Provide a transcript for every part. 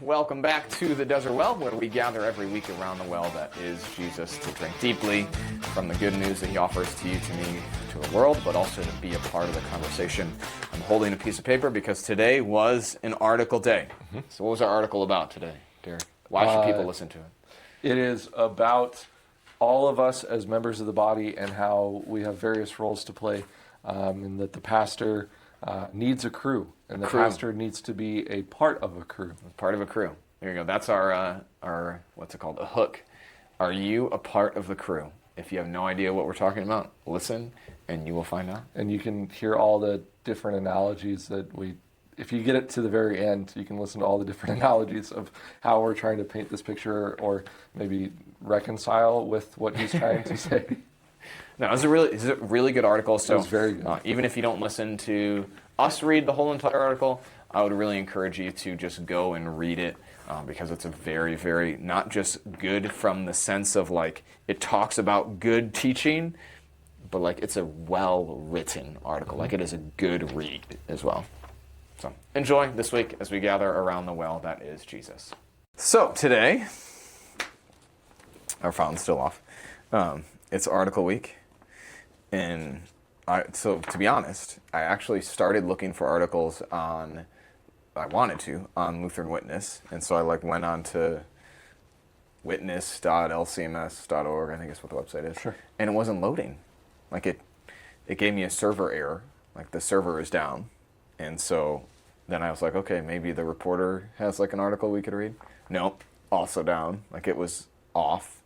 Welcome back to the Desert Well, where we gather every week around the well that is Jesus to drink deeply from the good news that he offers to you, to me, to the world, but also to be a part of the conversation. I'm holding a piece of paper because today was an article day. So what was our article about today, Derek? Why should people listen to it? It is about all of us as members of the body and how we have various roles to play, and that the pastor needs a crew, and the pastor needs to be a part of a crew. Part of a crew. There you go. That's our what's it called? A hook. Are you a part of the crew? If you have no idea what we're talking about, listen, and you will find out. And you can hear all the different analogies that if you get it to the very end, you can listen to all the different analogies of how we're trying to paint this picture, or maybe reconcile with what he's trying to say. No, it's a really good article. So it's very good. Even if you don't listen to us read the whole entire article, I would really encourage you to just go and read it, because it's a very, very, not just good from the sense of like it talks about good teaching, but like it's a well-written article. Like it is a good read as well. So enjoy this week as we gather around the well that is Jesus. So today, our fountain's still off. It's article week. And so to be honest, I actually started looking for articles on Lutheran Witness. And so I went on to witness.lcms.org, I think is what the website is. Sure. And it wasn't loading. Like it gave me a server error. Like the server is down. And so then I was like, okay, maybe the reporter has like an article we could read. Nope, also down. Like it was off.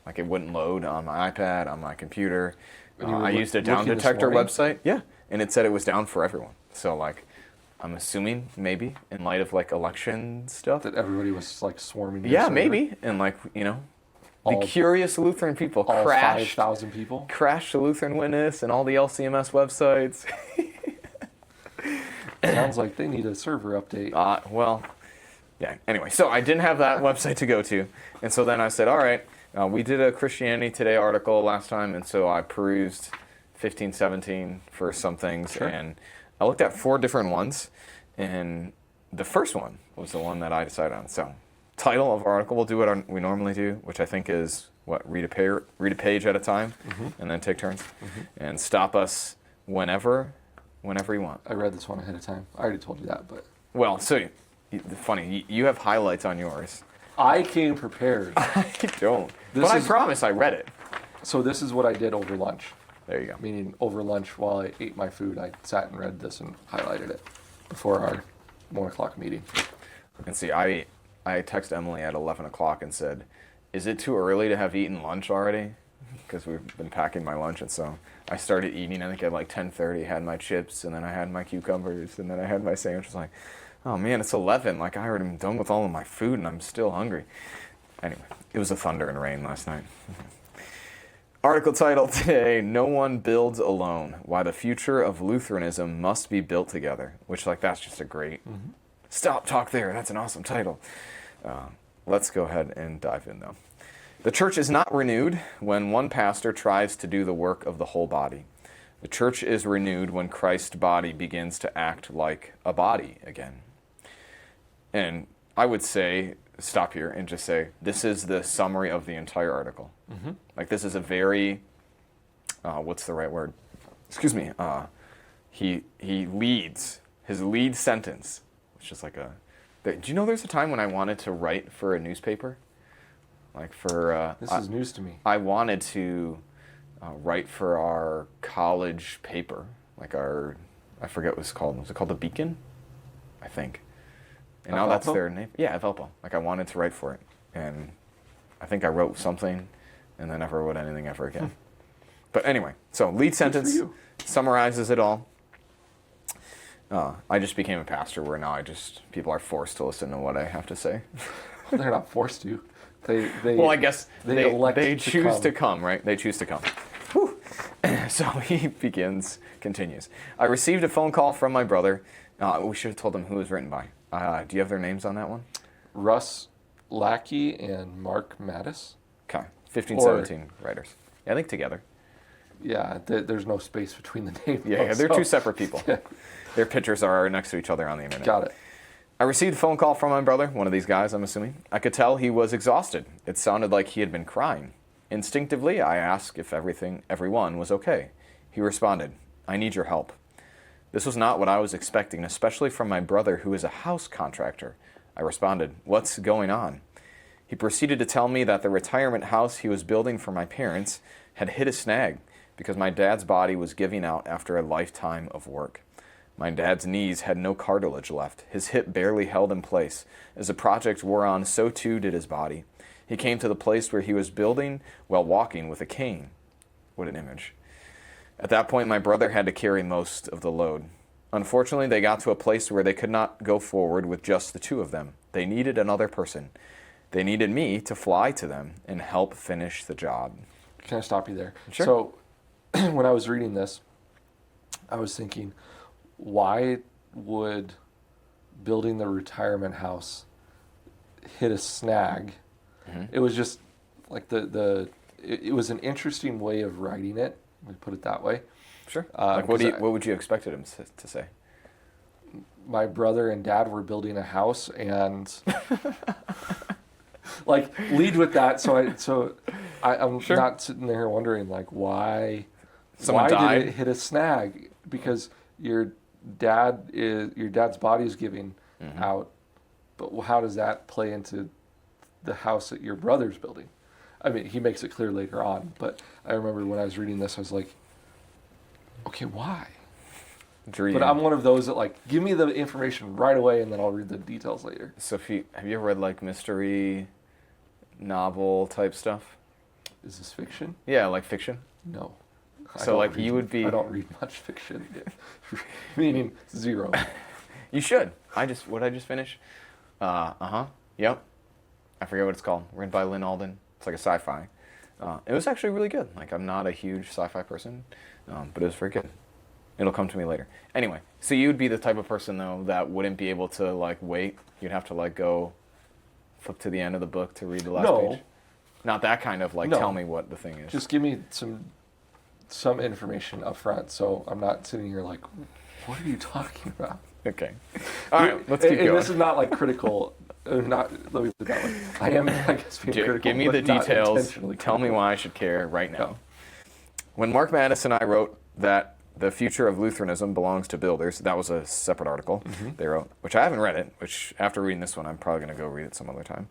Like it wouldn't load on my iPad, on my computer. I used a down detector website. Yeah, and it said it was down for everyone. So like, I'm assuming maybe in light of like election stuff that everybody was like swarming. Yeah, maybe, and like the curious Lutheran people all crashed. 5,000 people crashed the Lutheran Witness and all the LCMS websites. Sounds like they need a server update. Well, yeah. Anyway, so I didn't have that website to go to, and so then I said, all right. We did a Christianity Today article last time, and so I perused 15, 17 for some things, Sure. And I looked at 4 different ones, and the first one was the one that I decided on. So, title of our article, we'll do what we normally do, which I think is, read a page at a time, and then take turns, and stop us whenever you want. I read this one ahead of time. I already told you that, but... Well, so, funny, you have highlights on yours. I came prepared. I don't. I promise I read it. So this is what I did over lunch. There you go. Meaning over lunch while I ate my food, I sat and read this and highlighted it before our 1 o'clock meeting. And see, I texted Emily at 11 o'clock and said, is it too early to have eaten lunch already? Because we've been packing my lunch, and so I started eating, I think at like 10:30, had my chips, and then I had my cucumbers, and then I had my sandwich. I was like, oh man, it's 11. Like I already am done with all of my food and I'm still hungry. Anyway, it was a thunder and rain last night. Article title today, No One Builds Alone, Why the Future of Lutheranism Must Be Built Together. Which that's just a great, stop talk there, that's an awesome title. Let's go ahead and dive in though. The church is not renewed when one pastor tries to do the work of the whole body. The church is renewed when Christ's body begins to act like a body again. And I would say, stop here and just say, this is the summary of the entire article. Like this is a very, what's the right word? Excuse me. He leads, his lead sentence, which is like do you know there's a time when I wanted to write for a newspaper? Like for... this is news to me. I wanted to write for our college paper, like I forget what it's called. Was it called the Beacon? I think. And now that's their name. Yeah, Laypeople. Like I wanted to write for it, and I think I wrote something, and then never wrote anything ever again. But anyway, so lead sentence summarizes it all. I just became a pastor where now people are forced to listen to what I have to say. They're not forced to. Well, I guess they choose to come, right? They choose to come. Whew. So he continues. I received a phone call from my brother. We should have told them who it was written by. Do you have their names on that one? Russ, Lackey, and Mark Mattis. Okay, 17 writers. Yeah, I think together. Yeah, there's no space between the names. Yeah, they're two separate people. Their pictures are next to each other on the internet. Got it. I received a phone call from my brother, one of these guys, I'm assuming. I could tell he was exhausted. It sounded like he had been crying. Instinctively, I asked if everyone was okay. He responded, "I need your help." This was not what I was expecting, especially from my brother, who is a house contractor. I responded, "What's going on?" He proceeded to tell me that the retirement house he was building for my parents had hit a snag because my dad's body was giving out after a lifetime of work. My dad's knees had no cartilage left. His hip barely held in place. As the project wore on, so too did his body. He came to the place where he was building while walking with a cane. What an image. At that point, my brother had to carry most of the load. Unfortunately, they got to a place where they could not go forward with just the two of them. They needed another person. They needed me to fly to them and help finish the job. Can I stop you there? Sure. So when I was reading this, I was thinking, why would building the retirement house hit a snag? Mm-hmm. It was just like it was an interesting way of writing it. Let me put it that way. Sure. What would you expected him to say? My brother and dad were building a house, and like lead with that. So I'm Sure. not sitting there wondering like why. Someone why died? did it hit a snag? Because your dad's body is giving Mm-hmm. out, but how does that play into the house that your brother's building? I mean, he makes it clear later on, but I remember when I was reading this, I was like, okay, why? Dream. But I'm one of those that like, give me the information right away and then I'll read the details later. Sophie, have you ever read like mystery novel type stuff? Is this fiction? Yeah, like fiction. No. So like you would be. I don't read much fiction. Meaning zero. You should. What I just finished? Yep. I forget what it's called. Written by Lynn Alden. It's like a sci-fi. It was actually really good. Like I'm not a huge sci-fi person, but it was very good. It'll come to me later. Anyway, so you'd be the type of person though that wouldn't be able to like wait. You'd have to like go flip to the end of the book to read the last page. Not that kind of like tell me what the thing is. Just give me some information up front, so I'm not sitting here like, what are you talking about? Okay. All right, let's keep going. This is not like critical. Let me put it that way. I am, I guess, being critical. Give me the but not details. intentionally Tell me critical. why I should care right now. No. When Mark Mattis and I wrote that the future of Lutheranism belongs to builders, that was a separate article they wrote, which I haven't read it, which after reading this one, I'm probably going to go read it some other time.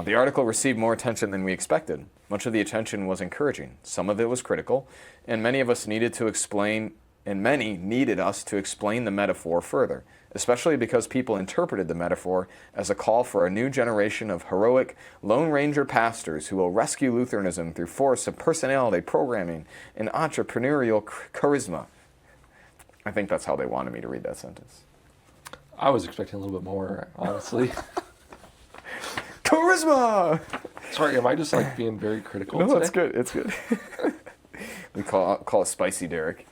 The article received more attention than we expected. Much of the attention was encouraging. Some of it was critical, and many of us needed to explain, and many needed us to explain the metaphor further, especially because people interpreted the metaphor as a call for a new generation of heroic Lone Ranger pastors who will rescue Lutheranism through force of personality, programming, and entrepreneurial charisma. I think that's how they wanted me to read that sentence. I was expecting a little bit more, honestly. Charisma! Sorry, am I just like being very critical No, today? it's good. It's good. We call it spicy, Derek.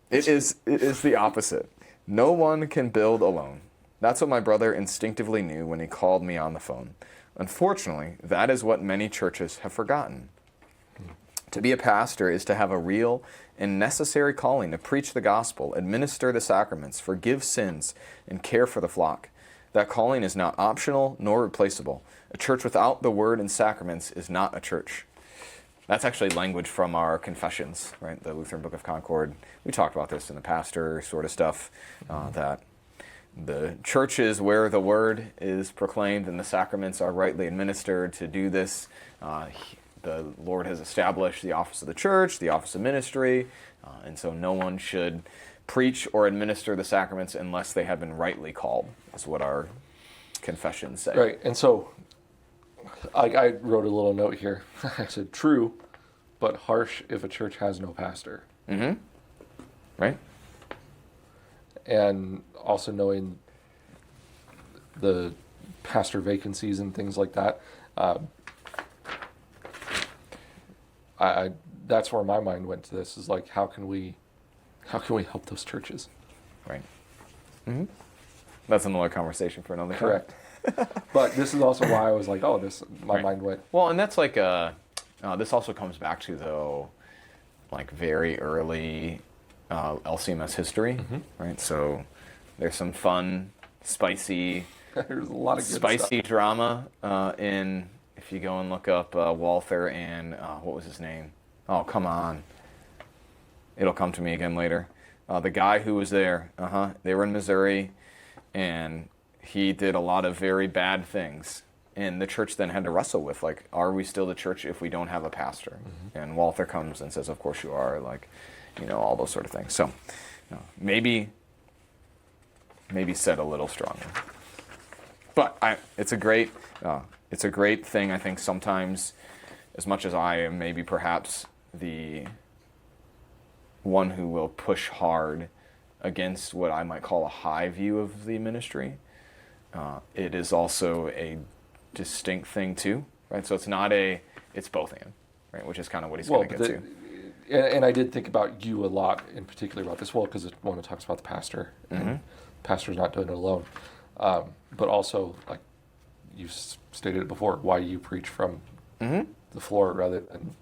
It is the opposite. No one can build alone. That's what my brother instinctively knew when he called me on the phone. Unfortunately, that is what many churches have forgotten. To be a pastor is to have a real and necessary calling to preach the gospel, administer the sacraments, forgive sins, and care for the flock. That calling is not optional nor replaceable. A church without the word and sacraments is not a church. That's actually language from our confessions, right? The Lutheran Book of Concord. We talked about this in the pastor sort of stuff, that the church is where the word is proclaimed and the sacraments are rightly administered. To do this, the Lord has established the office of the church, the office of ministry, and so no one should preach or administer the sacraments unless they have been rightly called, is what our confessions say. Right, and so I wrote a little note here. I said, true, but harsh if a church has no pastor. Mm-hmm. Right? And also knowing the pastor vacancies and things like that, that's where my mind went to this, is like, how can we help those churches? Right. Mm-hmm. That's another conversation for another time. Correct. But this is also why I was like, my Right. mind went. Well, and that's like this also comes back to, though, like very early LCMS history, right? So there's some fun spicy, There's a lot of good spicy stuff. drama in. If you go and look up Walther and what was his name? Oh, come on. It'll come to me again later. The guy who was there, they were in Missouri, and he did a lot of very bad things. And the church then had to wrestle with, like, are we still the church if we don't have a pastor? And Walther comes and says, of course you are, like, all those sort of things. So maybe said a little stronger. But it's a great thing, I think, sometimes, as much as I am maybe perhaps the one who will push hard against what I might call a high view of the ministry, it is also a distinct thing too, right? So it's both and, right? Which is kind of what he's going to get to. And I did think about you a lot in particular about this, because it's one that talks about the pastor, and the pastor's not doing it alone. But also, like you stated it before, why you preach from the floor rather than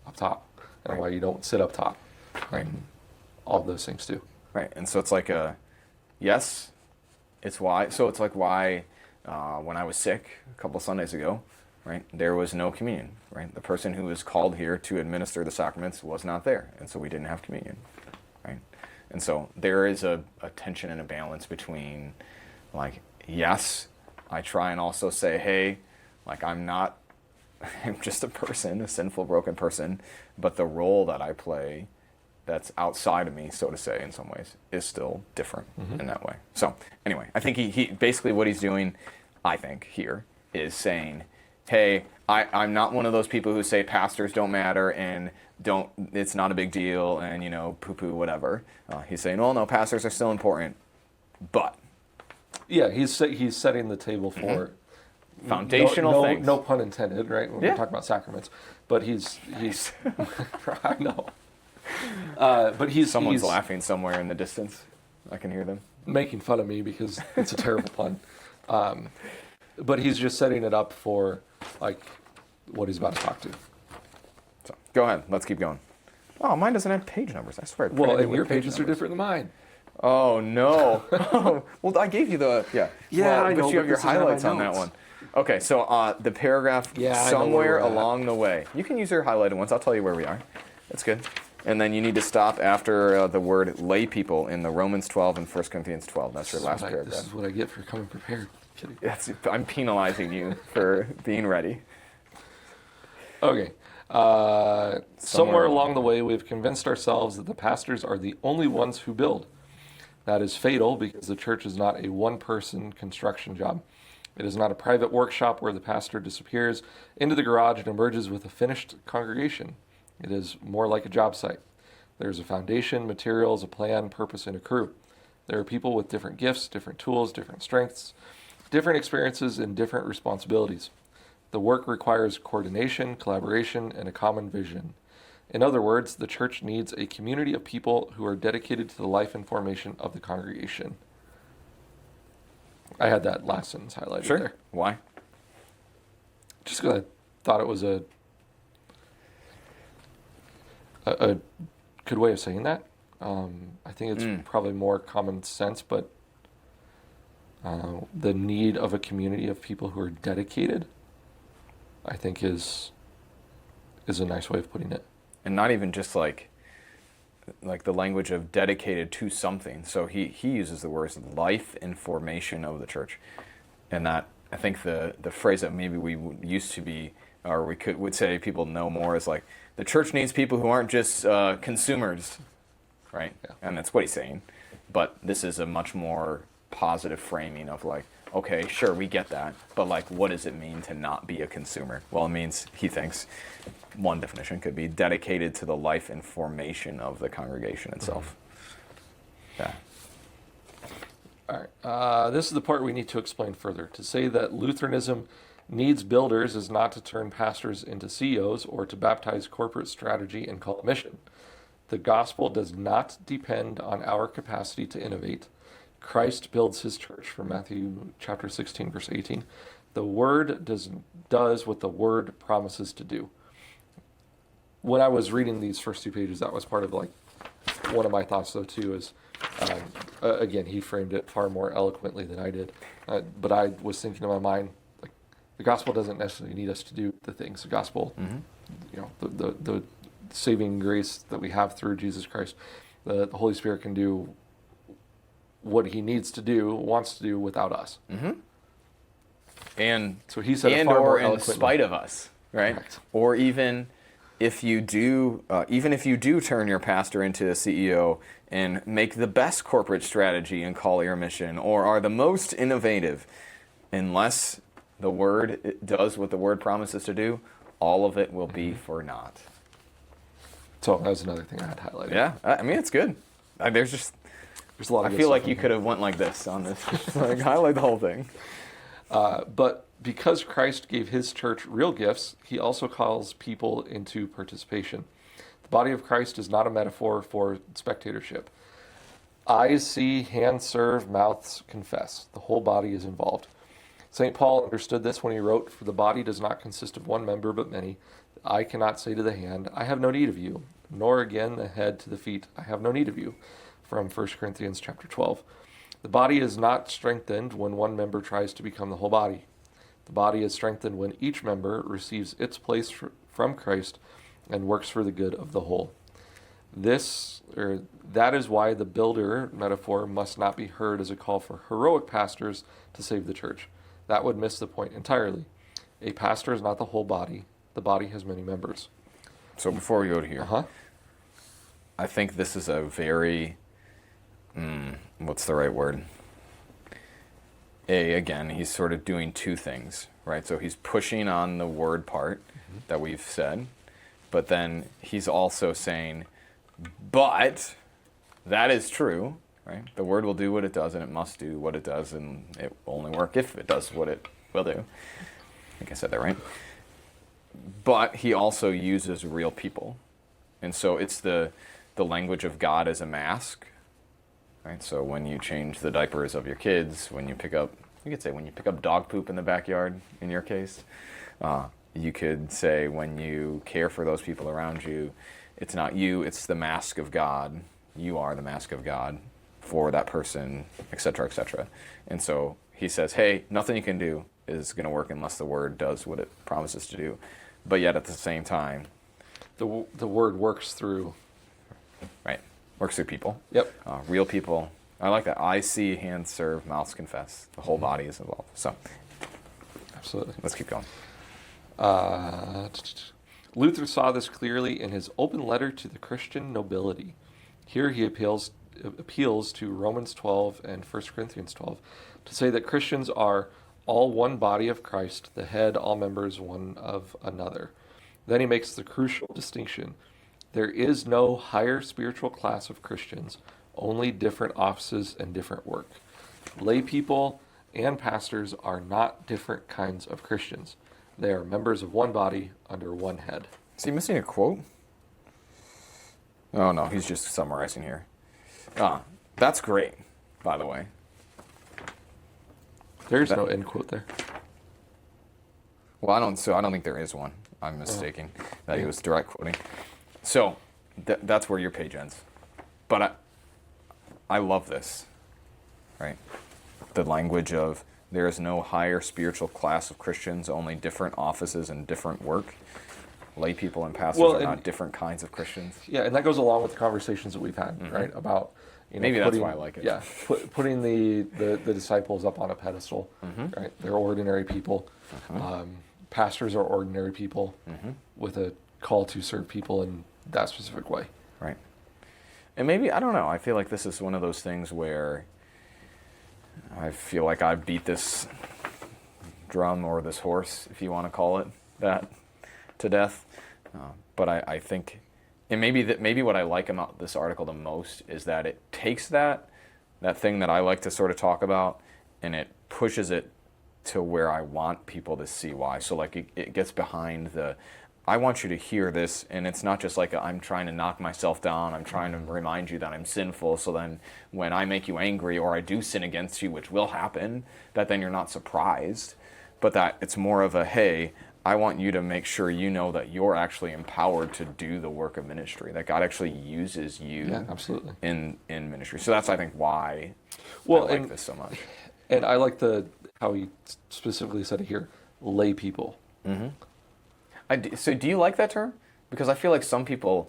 up top, and why you don't sit up top, right? And all of those things too. Right, and so it's like yes, it's why. So it's like why when I was sick a couple Sundays ago, right, there was no communion, right? The person who was called here to administer the sacraments was not there, and so we didn't have communion, right? And so there is a tension and a balance between, like, yes, I try and also say, hey, like, I'm just a person, a sinful, broken person, but the role that I play that's outside of me, so to say, in some ways, is still different in that way. So anyway, I think he basically what he's doing, I think, here, is saying, hey, I'm not one of those people who say pastors don't matter and it's not a big deal and, poo-poo, whatever. He's saying, oh, no, pastors are still important, but. Yeah, he's setting the table for foundational things. No pun intended, right? When we talk about sacraments, but he's I know. But someone's laughing somewhere in the distance. I can hear them making fun of me because it's a terrible pun. But he's just setting it up for, like, what he's about to talk to. So go ahead. Let's keep going. Oh, mine doesn't have page numbers. I swear. Well, and your pages are different than mine. Oh no. Well, I gave you the Yeah, well, I know. But you have your highlights on that one. Okay, so the paragraph somewhere along the way. You can use your highlighted ones. I'll tell you where we are. That's good. And then you need to stop after the word laypeople in the Romans 12 and 1 Corinthians 12. That's your last paragraph. This is what I get for coming prepared. Kidding. I'm penalizing you for being ready. Okay. Somewhere along the way, we've convinced ourselves that the pastors are the only ones who build. That is fatal because the church is not a one-person construction job. It is not a private workshop where the pastor disappears into the garage and emerges with a finished congregation. It is more like a job site. There's a foundation, materials, a plan, purpose, and a crew. There are people with different gifts, different tools, different strengths, different experiences, and different responsibilities. The work requires coordination, collaboration, and a common vision. In other words, the church needs a community of people who are dedicated to the life and formation of the congregation. I had that last sentence highlighted there. Why? Just because I thought it was a good way of saying that. I think it's probably more common sense, but the need of a community of people who are dedicated, I think, is a nice way of putting it. And not even just like the language of dedicated to something. So he uses the words life and formation of the church. And that, I think the phrase that maybe we used to be, or we would say people know more, is like, the church needs people who aren't just consumers, right? Yeah. And that's what he's saying. But this is a much more positive framing of like, okay, sure, we get that, but like, what does it mean to not be a consumer? Well, it means, he thinks, one definition could be dedicated to the life and formation of the congregation itself. Yeah. All right. This is the part we need to explain further. To say that Lutheranism needs builders is not to turn pastors into CEOs or to baptize corporate strategy and call it mission. The gospel does not depend on our capacity to innovate. Christ builds his church, from Matthew chapter 16, verse 18. The word does what the word promises to do. When I was reading these first two pages, that was part of like one of my thoughts, though, too, is Again, he framed it far more eloquently than I did. But I was thinking in my mind, like, the gospel doesn't necessarily need us to do the things. The gospel, the saving grace that we have through Jesus Christ, the Holy Spirit can do what he needs to do, wants to do without us. And so he said, and far or more in spite of us, right? Correct. Or even if you do, turn your pastor into a CEO and make the best corporate strategy and call your mission, or are the most innovative, unless the word does what the word promises to do, all of it will be for naught. So that was another thing I had highlighted. Yeah, I mean, it's good. There's a lot of I good feel stuff like in you here. could have went like this on this. Like, highlight the whole thing. But because Christ gave his church real gifts, he also calls people into participation. The body of Christ is not a metaphor for spectatorship. Eyes see, hands serve, mouths confess. The whole body is involved. St. Paul understood this when he wrote, "For the body does not consist of one member but many. The eye cannot say to the hand, 'I have no need of you,' nor again the head to the feet, 'I have no need of you,'" from 1 Corinthians chapter 12. The body is not strengthened when one member tries to become the whole body. The body is strengthened when each member receives its place from Christ and works for the good of the whole. That is why the builder metaphor must not be heard as a call for heroic pastors to save the church. That would miss the point entirely. A pastor is not the whole body. The body has many members. So before we go to here, I think this is a very, what's the right word? Again, he's sort of doing two things, right? So he's pushing on the word part that we've said, but then he's also saying, but that is true, right? The word will do what it does, and it must do what it does, and it will only work if it does what it will do. I think I said that right. But he also uses real people. And so it's the language of God as a mask, right? So when you change the diapers of your kids, when you pick up dog poop in the backyard, in your case, you could say when you care for those people around you, it's not you, it's the mask of God. You are the mask of God for that person, et cetera, et cetera. And so he says, hey, nothing you can do is going to work unless the word does what it promises to do. But yet at the same time, The word works through. Right, works through people. Yep. Real people. I like that. Eyes see, hands serve, mouths confess. The whole body is involved. So Absolutely. let's keep going. Luther saw this clearly in his open letter to the Christian nobility. Here he appeals to Romans 12 and 1 Corinthians 12 to say that Christians are all one body of Christ, the head, all members one of another. Then he makes the crucial distinction. There is no higher spiritual class of Christians, only different offices and different work. Lay people and pastors are not different kinds of Christians. They are members of one body under one head. Is he missing a quote? Oh, no, he's just summarizing here. That's great, by the way. There's no end quote there. Well, I don't think there is one. I'm mistaken that he was direct quoting. So that's where your page ends. But I love this, right? The language of there is no higher spiritual class of Christians, only different offices and different work. Lay people and pastors are not different kinds of Christians. Yeah, and that goes along with the conversations that we've had, right? About maybe that's why I like it. Yeah, putting the disciples up on a pedestal, right? They're ordinary people. Pastors are ordinary people with a call to serve people in that specific way. Right. And maybe, I don't know, I feel like this is one of those things where I feel like I beat this drum or this horse, if you want to call it that, to death. But I think, and maybe what I like about this article the most is that it takes that thing that I like to sort of talk about, and it pushes it to where I want people to see why. So like it gets behind I want you to hear this, and it's not just like I'm trying to knock myself down, I'm trying to remind you that I'm sinful, so then when I make you angry or I do sin against you, which will happen, that then you're not surprised, but that it's more of a, hey, I want you to make sure you know that you're actually empowered to do the work of ministry, that God actually uses you absolutely. in ministry. So that's, I think, why I like this so much. And I like how he specifically said it here, lay people. So do you like that term? Because I feel like some people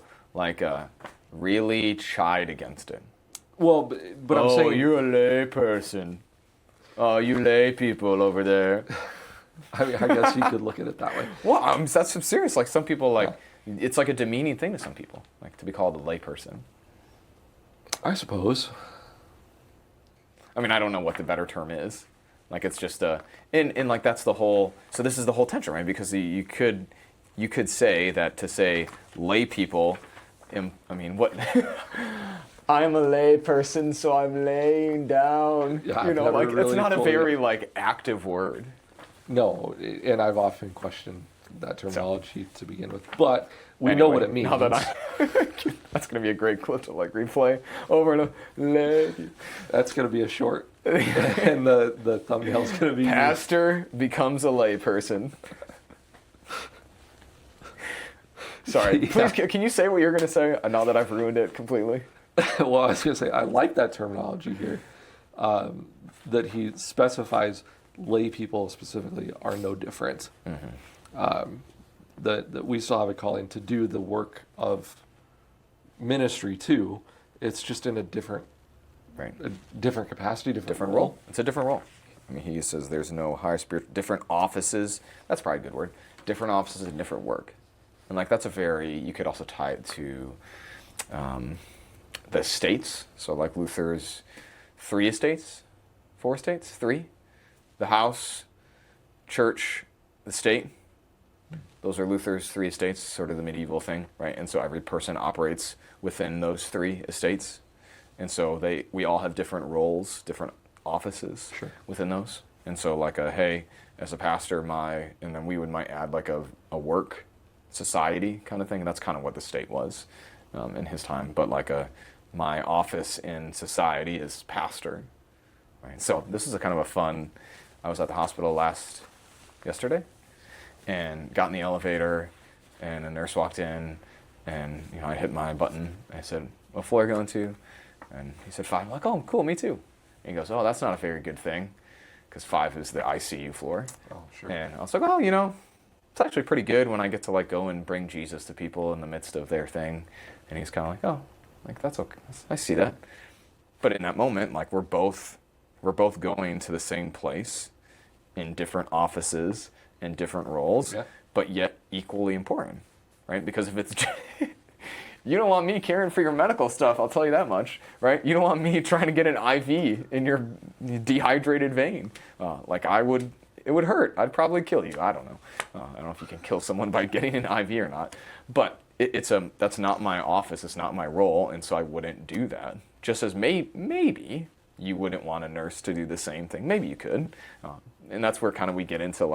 really chide against it. Well, but I'm saying... you're a lay person. Oh, you lay people over there. I mean, I guess you could look at it that way. Well, that's serious. Like some people, it's like a demeaning thing to some people, like to be called a lay person. I suppose. I mean, I don't know what the better term is. Like it's just and like that's the whole. So this is the whole tension, right? Because you could say that to say lay people. I mean, what? I'm a lay person, so I'm laying down. Yeah, like really it's not a very active word. No, and I've often questioned that terminology to begin with, but we know what it means. Now that that's going to be a great clip to replay over and over. That's going to be a short, and the thumbnail's going to be Pastor becomes a lay person. Sorry, please. Can you say what you're going to say now that I've ruined it completely? Well, I was going to say I like that terminology here, that he specifies. Lay people specifically are no different. That we still have a calling to do the work of ministry too. It's just in a different capacity, different role. It's a different role. I mean, he says there's no higher spirit, different offices. That's probably a good word. Different offices and different work. And that's you could also tie it to the estates. So Luther's 4 estates? The house, church, the state. Those are Luther's 3 estates, sort of the medieval thing, right? And so every person operates within those 3 estates. And so we all have different roles, different offices within those. And so hey, as a pastor, and then we might add a work society kind of thing. And that's kind of what the state was in his time. But my office in society is pastor, right? So this is a kind of a fun... I was at the hospital yesterday and got in the elevator and a nurse walked in and I hit my button. I said, what floor are you going to? And he said 5. I'm like, oh, cool, me too. And he goes, oh, that's not a very good thing because 5 is the ICU floor. Oh, sure. And I was like, oh, it's actually pretty good when I get to go and bring Jesus to people in the midst of their thing. And he's kind of oh, that's okay. I see that. But in that moment, we're both going to the same place in different offices and different roles, but yet equally important, right? Because if it's, you don't want me caring for your medical stuff, I'll tell you that much, right? You don't want me trying to get an IV in your dehydrated vein. It would hurt. I'd probably kill you. I don't know. I don't know if you can kill someone by getting an IV or not, but that's not my office. It's not my role, and so I wouldn't do that. Just as maybe you wouldn't want a nurse to do the same thing. Maybe you could. And that's where kind of we get into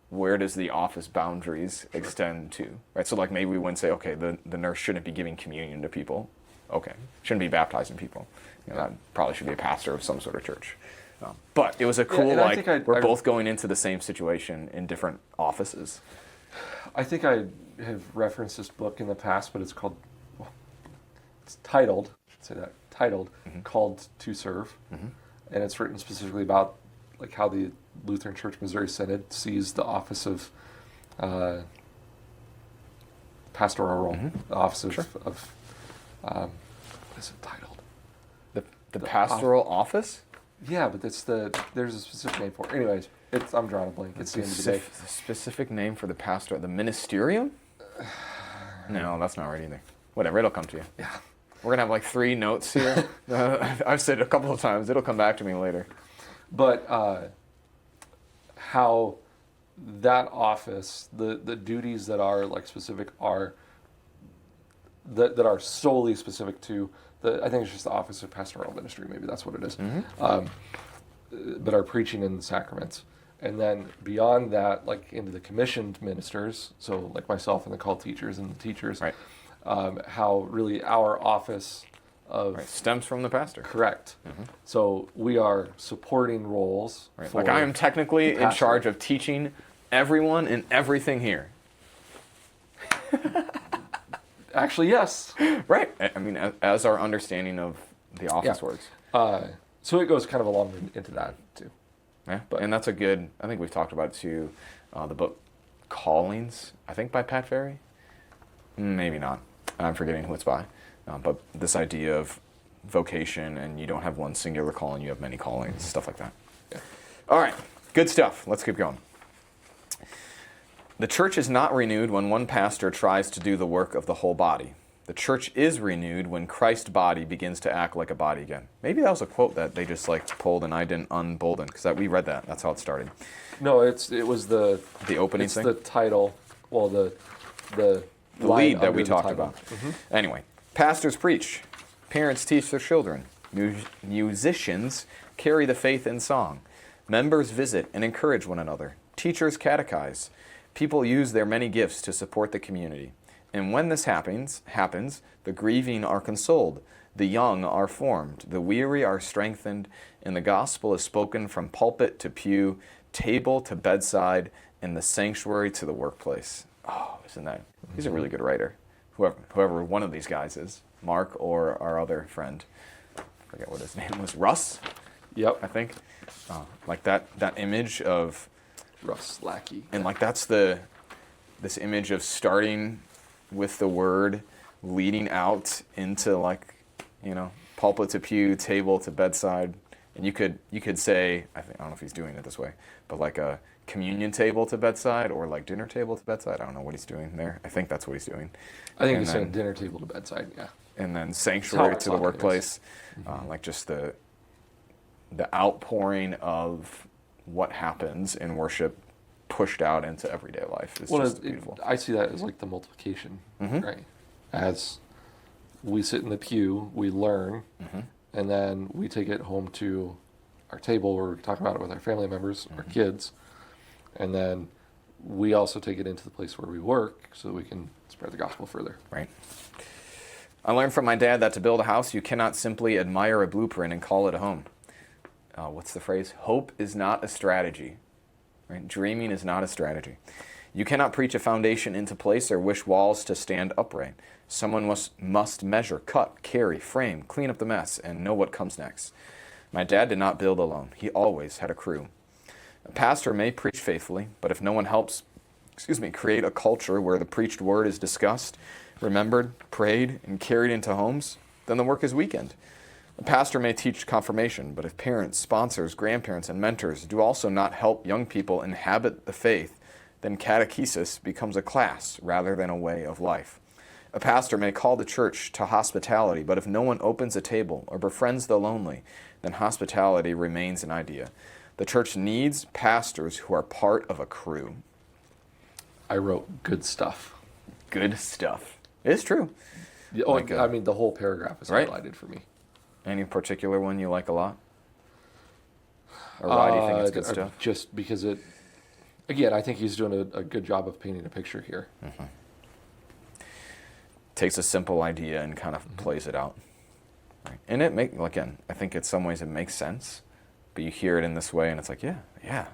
where does the office boundaries extend to, right? So maybe we wouldn't say, okay, the nurse shouldn't be giving communion to people. Okay, shouldn't be baptizing people. That probably should be a pastor of some sort of church. But it was a cool, we're both going into the same situation in different offices. I think I have referenced this book in the past, but it's titled, Called to Serve. And it's written specifically about how the Lutheran Church Missouri Synod sees the office of pastoral role, the office of what is it titled? The pastoral office? Yeah, but there's a specific name for it. Anyways, I'm drawing a blank. It's the end of the day. The specific name for the pastor, the ministerium? No, that's not right either. Whatever, it'll come to you. Yeah. We're going to have 3 notes here. I've said it a couple of times. It'll come back to me later. But how that office, the duties that are specific that are solely specific to I think it's just the Office of Pastoral Ministry. Maybe that's what it is. But are preaching in the sacraments. And then beyond that, into the commissioned ministers, so myself and the called teachers and the teachers, right. How really our office of Right. Stems from the pastor. correct. So we are supporting roles. Right. For Like I am technically the in pastor. charge of teaching everyone and everything here. Actually, yes. Right. I mean, as our understanding of the office Yeah. works. So it goes kind of along into that too. Yeah. And that's a good, I think we've talked about it too, the book Callings, I think by Pat Ferry. Maybe not. I'm forgetting who it's by. But this idea of vocation, and you don't have one singular calling, you have many callings, stuff like that. Yeah. All right. Good stuff. Let's keep going. The church is not renewed when one pastor tries to do the work of the whole body. The church is renewed when Christ's body begins to act like a body again. Maybe that was a quote that they just like pulled and I didn't unbolden, because we read that. That's how it started. No, it was the opening it's thing? the title. Well, the lead that under we the talked title. about. Anyway, pastors preach. Parents teach their children. Musicians carry the faith in song. Members visit and encourage one another. Teachers catechize. People use their many gifts to support the community. And when this happens, the grieving are consoled, the young are formed, the weary are strengthened, and the gospel is spoken from pulpit to pew, table to bedside, and the sanctuary to the workplace. Oh, isn't that? He's a really good writer. Whoever one of these guys is, Mark or our other friend. I forget what his name was. Russ, Yep. I think. Like that image of, Russ, Lackey. and like that's this image of starting with the word, leading out into like, pulpit to pew, table to bedside, and you could say, I don't know if he's doing it this way, but like a communion table to bedside or like dinner table to bedside. I don't know what he's doing there. I think that's what he's doing. I think And he's saying then- dinner table to bedside. Yeah. And then sanctuary That's to how the we're talking, workplace, like just the outpouring of what happens in worship pushed out into everyday life is just beautiful. I see that as like the multiplication, right? As we sit in the pew, we learn, and then we take it home to our table where we talk about it with our family members, our kids, and then we also take it into the place where we work so that we can spread the gospel further. Right. I learned from my dad that to build a house, you cannot simply admire a blueprint and call it a home. What's the phrase? Hope is not a strategy. Right? Dreaming is not a strategy. You cannot preach a foundation into place or wish walls to stand upright. Someone must measure, cut, carry, frame, clean up the mess, and know what comes next. My dad did not build alone. He always had a crew. A pastor may preach faithfully, but if no one helps, create a culture where the preached word is discussed, remembered, prayed, and carried into homes, then the work is weakened. A pastor may teach confirmation, but if parents, sponsors, grandparents, and mentors do also not help young people inhabit the faith, then catechesis becomes a class rather than a way of life. A pastor may call the church to hospitality, but if no one opens a table or befriends the lonely, then hospitality remains an idea. The church needs pastors who are part of a crew. I wrote good stuff. Good stuff. It's true. Oh, Like, I mean, the whole paragraph is right? highlighted for me. Any particular one you like a lot? Or why do you think it's good stuff? Just because it, again, I think he's doing a good job of painting a picture here. Takes a simple idea and kind of plays it out. Right? And again, I think in some ways it makes sense, but you hear it in this way and it's like, yeah.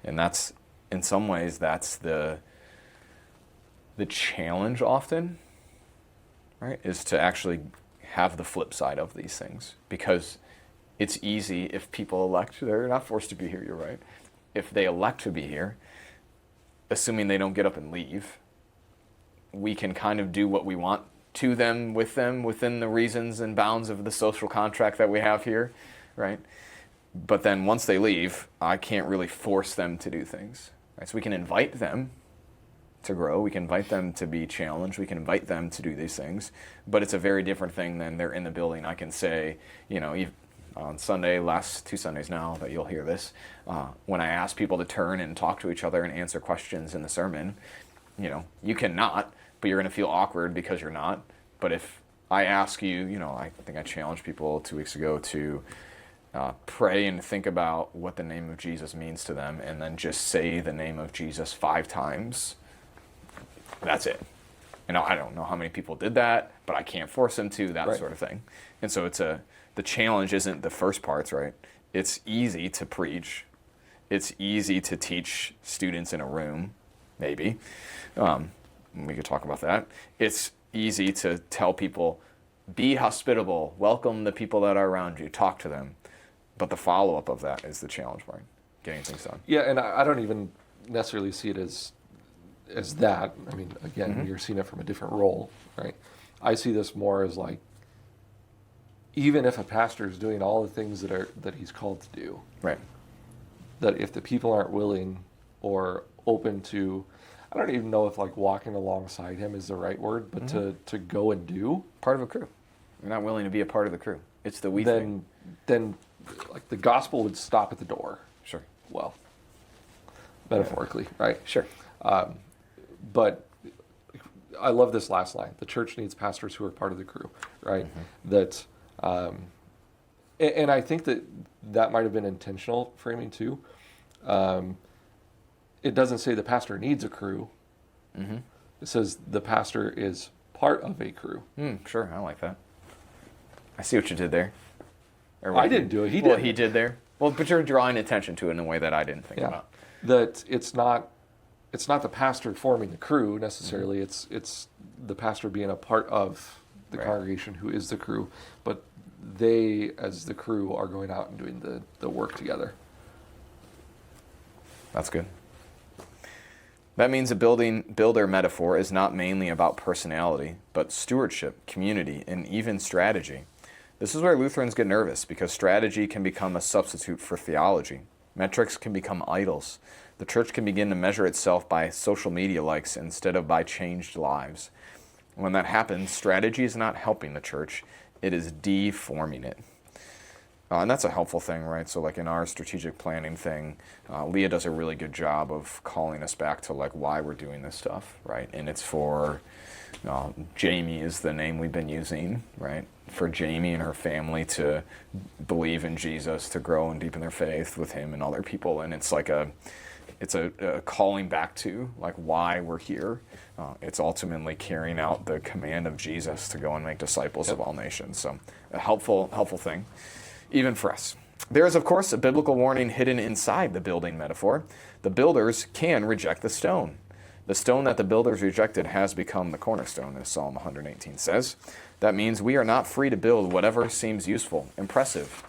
And that's, in some ways, that's the challenge often, right? Is to actually have the flip side of these things, because it's easy if people elect, they're not forced to be here, you're right. If they elect to be here, assuming they don't get up and leave, we can kind of do what we want to them, within the reasons and bounds of the social contract that we have here, right? But then once they leave, I can't really force them to do things, right? So we can invite them to grow, we can invite them to be challenged, we can invite them to do these things, but it's a very different thing than they're in the building. I can say, on Sunday, last 2 Sundays now that you'll hear this, when I ask people to turn and talk to each other and answer questions in the sermon, you cannot, but you're going to feel awkward because you're not. But if I ask you, I think I challenged people 2 weeks ago to pray and think about what the name of Jesus means to them, and then just say the name of Jesus 5 times. That's it. And I don't know how many people did that, but I can't force them to, that Right. sort of thing. And so the challenge isn't the first parts, right? It's easy to preach. It's easy to teach students in a room, maybe. We could talk about that. It's easy to tell people, be hospitable, welcome the people that are around you, talk to them. But the follow-up of that is the challenge, right? Getting things done. Yeah, and I don't even necessarily see it as that. I mean, again, you're seeing it from a different role, right? I see this more as like, even if a pastor is doing all the things that he's called to do, Right. that if the people aren't willing or open to, I don't even know if like walking alongside him is the right word, but to go and do, Part of a crew. You're not willing to be a part of the crew. It's the we thing. then like the gospel would stop at the door. Sure. Well, metaphorically, right? Sure. But I love this last line. The church needs pastors who are part of the crew, right? That, and I think that might have been intentional framing too. It doesn't say the pastor needs a crew. It says the pastor is part of a crew. Sure, I like that. I see what you did there. Or I didn't do it. He did. Well, he did there. Well, but you're drawing attention to it in a way that I didn't think about. That it's not the pastor forming the crew necessarily. It's the pastor being a part of the congregation who is the crew, but they as the crew are going out and doing the work together. That's good. That means a builder metaphor is not mainly about personality, but stewardship, community, and even strategy. This is where Lutherans get nervous, because strategy can become a substitute for theology. Metrics can become idols. The church can begin to measure itself by social media likes instead of by changed lives. When that happens, strategy is not helping the church, it is deforming it. And that's a helpful thing, right? So like in our strategic planning thing, Leah does a really good job of calling us back to like why we're doing this stuff, right? And it's for, Jamie is the name we've been using, right? For Jamie and her family to believe in Jesus, to grow and deepen their faith with him and other people. And it's like it's a calling back to like why we're here. It's ultimately carrying out the command of Jesus to go and make disciples of all nations. So a helpful thing, even for us. There is, of course, a biblical warning hidden inside the building metaphor. The builders can reject the stone. The stone that the builders rejected has become the cornerstone, as Psalm 118 says. That means we are not free to build whatever seems useful, impressive,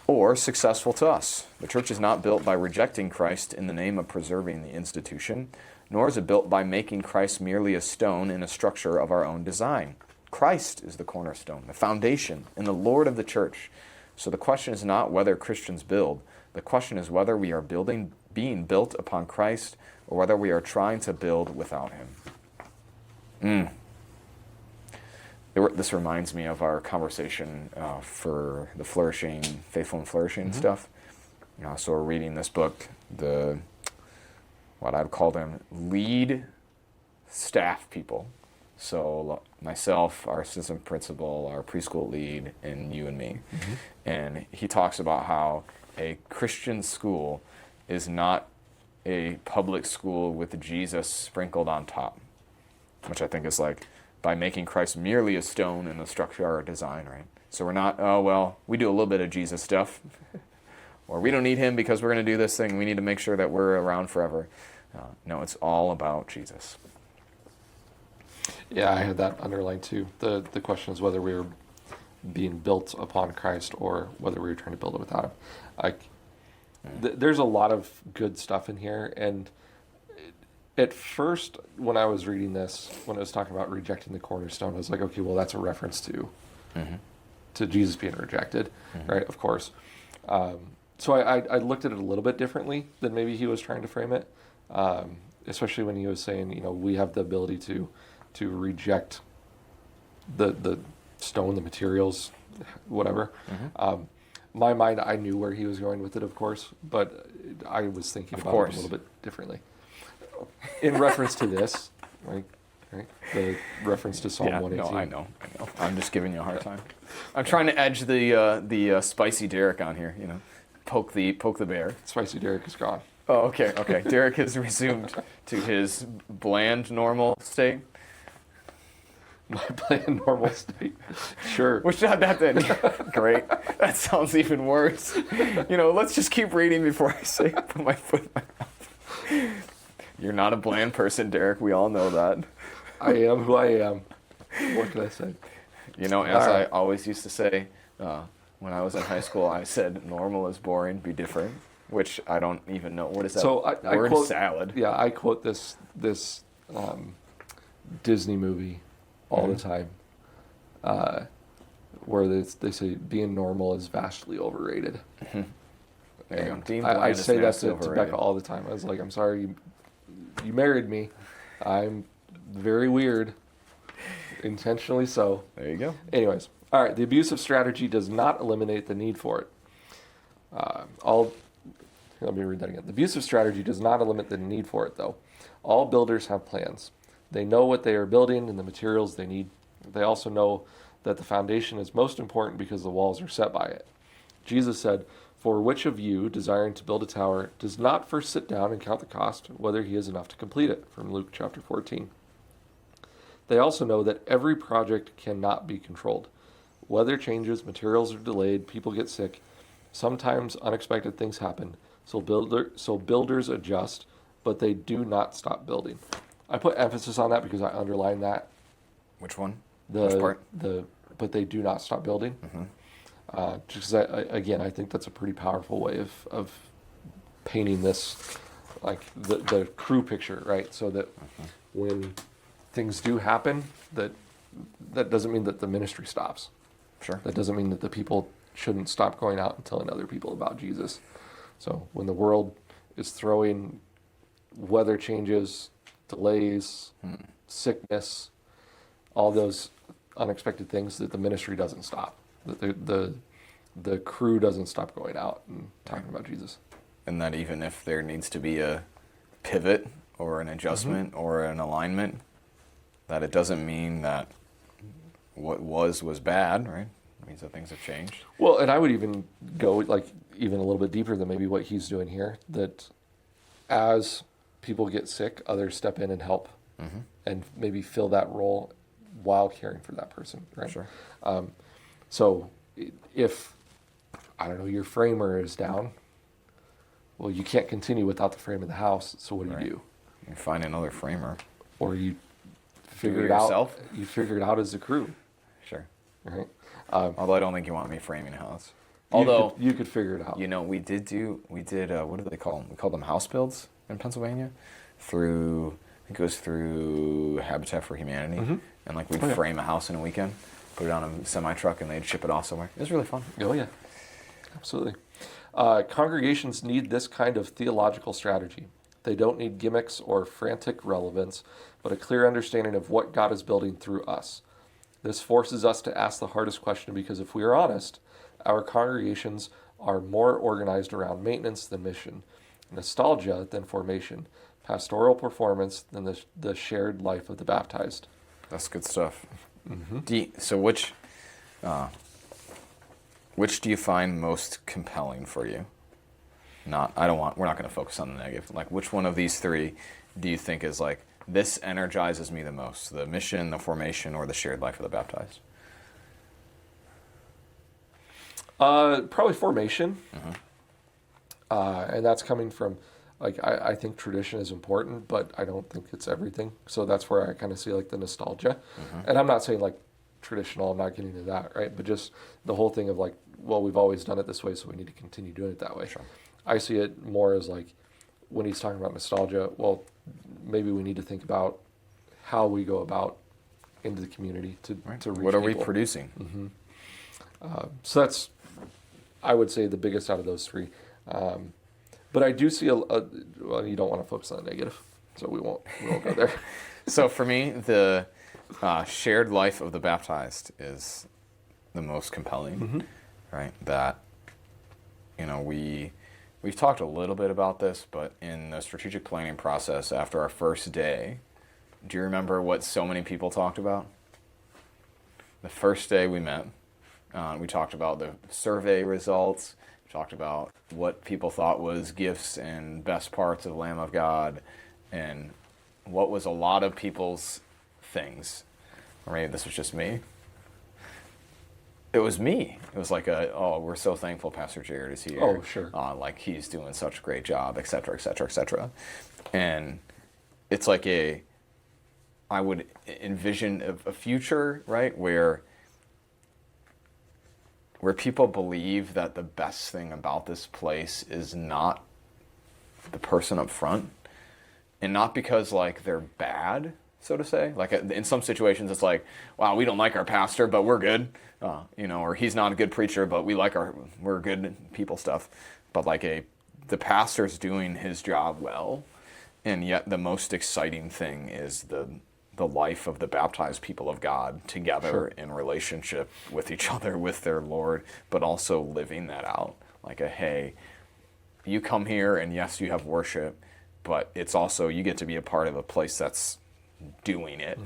or successful to us. The church is not built by rejecting Christ in the name of preserving the institution, nor is it built by making Christ merely a stone in a structure of our own design. Christ is the cornerstone, the foundation, and the Lord of the church. So the question is not whether Christians build. The question is whether we are being built upon Christ, or whether we are trying to build without him. This reminds me of our conversation for the flourishing, faithful and flourishing stuff. So we're reading this book, what I'd call them lead staff people. So myself, our assistant principal, our preschool lead, and you and me. And he talks about how a Christian school is not a public school with Jesus sprinkled on top, which I think is like by making Christ merely a stone in the structure or design, right? So we're not, we do a little bit of Jesus stuff, or we don't need him because we're going to do this thing. We need to make sure that we're around forever. No, it's all about Jesus. Yeah, I had that underlined too. The question is whether we were being built upon Christ or whether we were trying to build it without him. There's a lot of good stuff in here, and at first when I was reading this, when it was talking about rejecting the cornerstone, I was like, okay, well that's a reference to Jesus being rejected, right? Of course. So I looked at it a little bit differently than maybe he was trying to frame it, especially when he was saying, we have the ability to reject the stone, the materials, whatever. My mind, I knew where he was going with it, of course, but I was thinking about it a little bit differently. In reference to this, right? The reference to Psalm 118. No, I know. I'm just giving you a hard time. I'm trying to edge the spicy Derek on here, poke the bear. Spicy Derek is gone. Oh, okay. Derek has resumed to his bland, normal state. My plan normal state. Sure. Which that then? Great. That sounds even worse. Let's just keep reading before I say put my foot in my mouth. You're not a bland person, Derek. We all know that. I am who I am. What can I say? I always used to say, when I was in high school, I said, normal is boring, be different, which I don't even know. What is that So I word? quote, Salad. Yeah, I quote this Disney movie all the time, where they say being normal is vastly overrated. There you go. And Being I bland is say that vastly to overrated. Becca all the time. I was like, I'm sorry, you married me. I'm very weird, intentionally so. There you go. Anyways, all right. The abusive strategy does not eliminate the need for it. Let me read that again. The abusive strategy does not eliminate the need for it, though. All builders have plans. They know what they are building and the materials they need. They also know that the foundation is most important because the walls are set by it. Jesus said, "For which of you, desiring to build a tower, does not first sit down and count the cost, whether he has enough to complete it?" From Luke chapter 14. They also know that every project cannot be controlled. Weather changes, materials are delayed, people get sick. Sometimes unexpected things happen, so builders adjust, but they do not stop building. I put emphasis on that because I underlined that. Which one? Which part? But they do not stop building. Mm-hmm. Just again, I think that's a pretty powerful way of painting this, like the crew picture, right? So that when things do happen, that doesn't mean that the ministry stops. Sure. That doesn't mean that the people shouldn't stop going out and telling other people about Jesus. So when the world is throwing weather changes, delays, sickness, all those unexpected things, that the ministry doesn't stop. That the crew doesn't stop going out and talking about Jesus. And that even if there needs to be a pivot or an adjustment or an alignment, that it doesn't mean that what was bad, right? It means that things have changed. Well, and I would even go even a little bit deeper than maybe what he's doing here, that as people get sick, others step in and help and maybe fill that role while caring for that person, right? Sure. So if, I don't know, your framer is down, well, you can't continue without the frame of the house, so what do? You find another framer. Or you figure it it out. yourself? You figure it out as a crew, Sure. right? Although I don't think you want me framing a house. Although you could figure it out. we did what do they call them? We called them house builds in Pennsylvania through, I think it was through Habitat for Humanity. And we'd frame a house in a weekend, put it on a semi-truck, and they'd ship it off somewhere. It was really fun. Oh, yeah. Absolutely. Congregations need this kind of theological strategy. They don't need gimmicks or frantic relevance, but a clear understanding of what God is building through us. This forces us to ask the hardest question because if we are honest, our congregations are more organized around maintenance than mission, nostalgia than formation, pastoral performance than the shared life of the baptized. That's good stuff. So which do you find most compelling for you? We're not going to focus on the negative. Which one of these three do you think is this energizes me the most? The mission, the formation, or the shared life of the baptized? Probably formation. And that's coming from, I think tradition is important, but I don't think it's everything. So that's where I kind of see the nostalgia. And I'm not saying traditional, I'm not getting into that, right? But just the whole thing of we've always done it this way, so we need to continue doing it that way. Sure. I see it more as when he's talking about nostalgia, well, maybe we need to think about how we go about into the community to reach What are we people. producing? So that's, I would say, the biggest out of those three. But I do see well, you don't want to focus on the negative, so we won't go there. So for me, the shared life of the baptized is the most compelling, right? That, we've talked a little bit about this, but in the strategic planning process after our first day, do you remember what so many people talked about? The first day we met, we talked about the survey results. We talked about what people thought was gifts and best parts of the Lamb of God, and what was a lot of people's things. or maybe this was just me. It was me. It was like we're so thankful Pastor Jared is here. Oh, sure. Like he's doing such a great job, et cetera, et cetera, et cetera. And it's like I would envision a future, right, where people believe that the best thing about this place is not the person up front, and not because like they're bad, so to say. Like in some situations, it's like, wow, we don't like our pastor, but we're good, or he's not a good preacher, but we're good people stuff. But like the pastor's doing his job well, and yet the most exciting thing is the life of the baptized people of God together Sure. in relationship with each other, with their Lord, but also living that out. Like hey, you come here and yes, you have worship, but it's also, you get to be a part of a place that's doing it,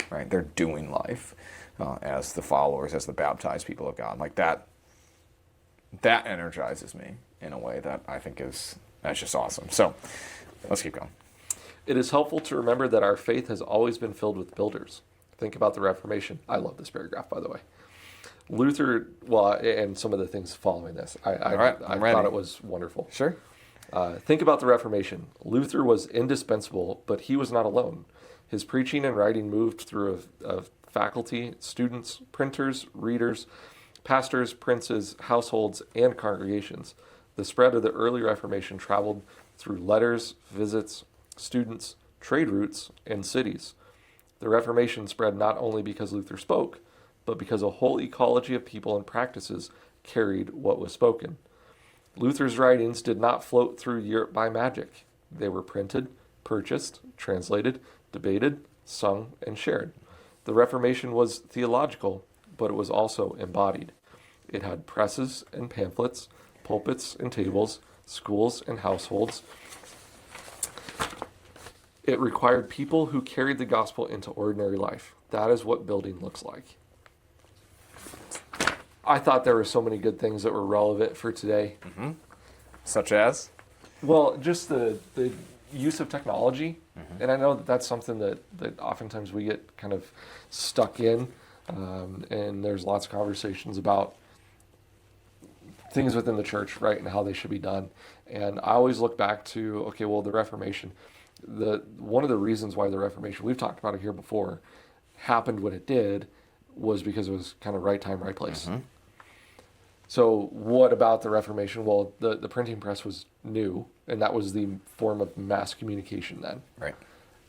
right? They're doing life as the followers, as the baptized people of God. Like that energizes me in a way that I think that's just awesome. So let's keep going. It is helpful to remember that our faith has always been filled with builders. Think about the Reformation. I love this paragraph, by the way. Luther, and some of the things following this. I thought it was wonderful. Sure. Think about the Reformation. Luther was indispensable, but he was not alone. His preaching and writing moved through a faculty, students, printers, readers, pastors, princes, households, and congregations. The spread of the early Reformation traveled through letters, visits, students, trade routes, and cities. The Reformation spread not only because Luther spoke, but because a whole ecology of people and practices carried what was spoken. Luther's writings did not float through Europe by magic. They were printed, purchased, translated, debated, sung, and shared. The Reformation was theological, but it was also embodied. It had presses and pamphlets, pulpits and tables, schools and households. It required people who carried the gospel into ordinary life. That is what building looks like. I thought there were so many good things that were relevant for today. Mm-hmm. Such as? Well, just the use of technology. Mm-hmm. And I know that's something that oftentimes we get kind of stuck in. And there's lots of conversations about things within the church, right, and how they should be done. And I always look back to, the Reformation. One of the reasons why the Reformation, we've talked about it here before, happened when it did was because it was kind of right time, right place. Mm-hmm. So what about the Reformation? Well, the printing press was new, and that was the form of mass communication then. Right.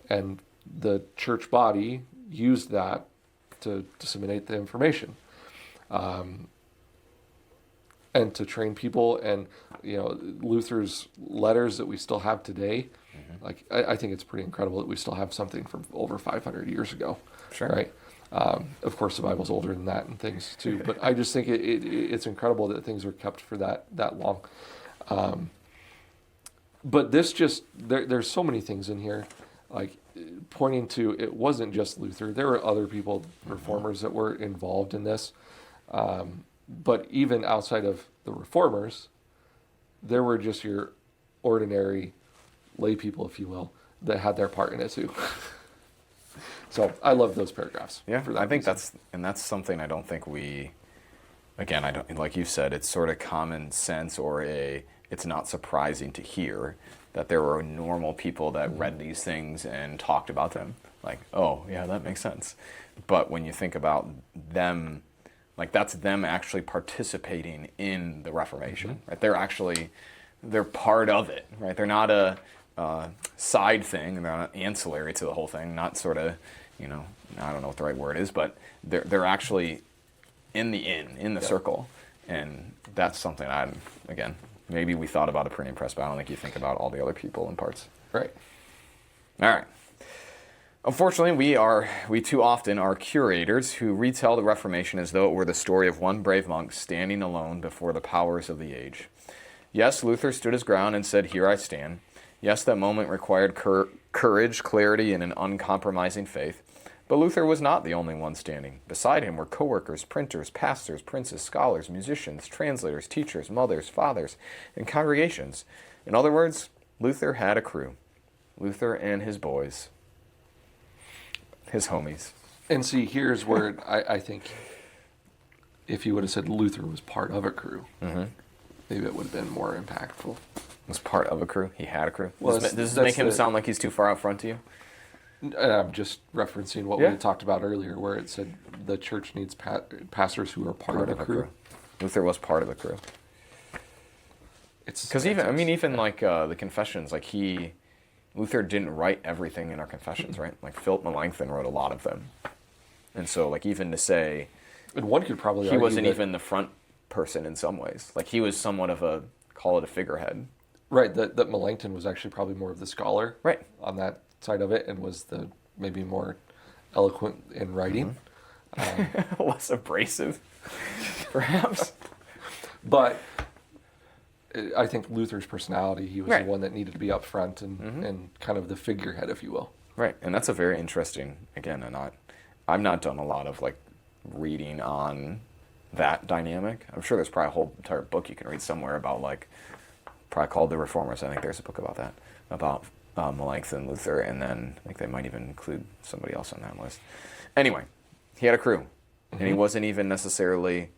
And the church body used that to disseminate the information. And to train people, and Luther's letters that we still have today, mm-hmm. I think it's pretty incredible that we still have something from over 500 years ago. Sure. Right. Of course, the Bible's older than that and things too, but I just think it's incredible that things are kept for that long. But this there's so many things in here, like pointing to it wasn't just Luther. There were other people, reformers, that were involved in this. But even outside of the reformers, there were just your ordinary lay people, if you will, that had their part in it too. So I love those paragraphs. Yeah, I think that's something I don't think I don't, like you said, it's sort of common sense, or it's not surprising to hear that there were normal people that mm-hmm. read these things and talked about them. Like, oh yeah, that makes sense. But when you think about them, like that's them actually participating in the Reformation, mm-hmm. right? They're part of it, right? They're not a side thing, they're not ancillary to the whole thing, not sort of, I don't know what the right word is, but they're actually in the circle. And that's something maybe we thought about a printing press, but I don't think you think about all the other people and parts. Right. All right. Unfortunately, we too often are curators who retell the Reformation as though it were the story of one brave monk standing alone before the powers of the age. Yes, Luther stood his ground and said, "Here I stand." Yes, that moment required courage, clarity, and an uncompromising faith. But Luther was not the only one standing. Beside him were co-workers, printers, pastors, princes, scholars, musicians, translators, teachers, mothers, fathers, and congregations. In other words, Luther had a crew. Luther and his boys. His homies. And see, here's where I think if you would have said Luther was part of a crew, maybe it would have been more impactful. Was part of a crew? He had a crew? Well, does this make him sound like he's too far out front to you? And I'm just referencing what we had talked about earlier, where it said the church needs pastors who are part of a crew. Luther was part of the crew. Because even like the confessions, like Luther didn't write everything in our confessions, right? Like Philip Melanchthon wrote a lot of them, and so like even to say, and one could probably he argue wasn't that, even the front person in some ways. Like he was somewhat of a, call it a figurehead. Right, that Melanchthon was actually probably more of the scholar, right, on that side of it, and was the maybe more eloquent in writing, less abrasive, perhaps. But I think Luther's personality, he was right. the one that needed to be up front and kind of the figurehead, if you will. Right, and that's a very interesting, again, I've not done a lot of like reading on that dynamic. I'm sure there's probably a whole entire book you can read somewhere about like, probably called The Reformers. I think there's a book about that, about Melanchthon, Luther, and then I think they might even include somebody else on that list. Anyway, he had a crew, and he wasn't even necessarily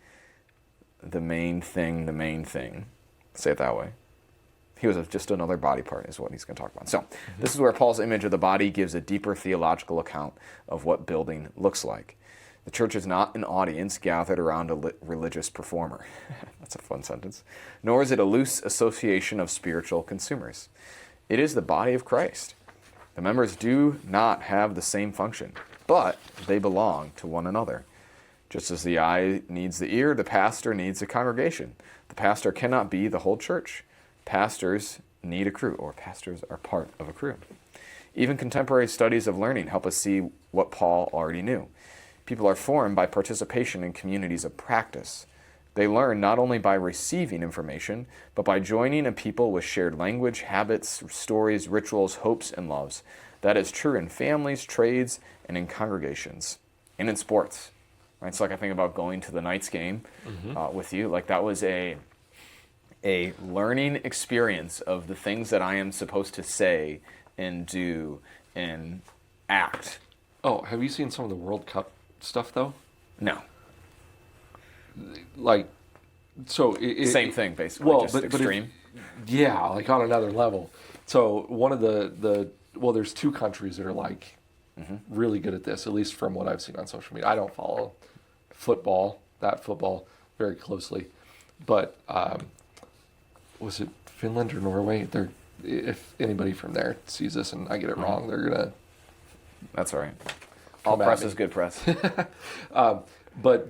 the main thing. Say it that way. He was just another body part is what he's going to talk about. So this is where Paul's image of the body gives a deeper theological account of what building looks like. The church is not an audience gathered around a religious performer. That's a fun sentence. Nor is it a loose association of spiritual consumers. It is the body of Christ. The members do not have the same function, but they belong to one another. Just as the eye needs the ear, the pastor needs a congregation. The pastor cannot be the whole church. Pastors need a crew, or pastors are part of a crew. Even contemporary studies of learning help us see what Paul already knew. People are formed by participation in communities of practice. They learn not only by receiving information, but by joining a people with shared language, habits, stories, rituals, hopes, and loves. That is true in families, trades, and in congregations, and in sports. Right? So like I think about going to the Knights game with you. Like that was a learning experience of the things that I am supposed to say and do and act. Oh, have you seen some of the World Cup stuff though? No. Like, so same thing basically, well, just extreme. Yeah, like on another level. So one of the there's two countries that are like really good at this, at least from what I've seen on social media. I don't follow football very closely, but was it Finland or Norway? If anybody from there sees this and I get it wrong, they're gonna. That's all right. All press is good press. But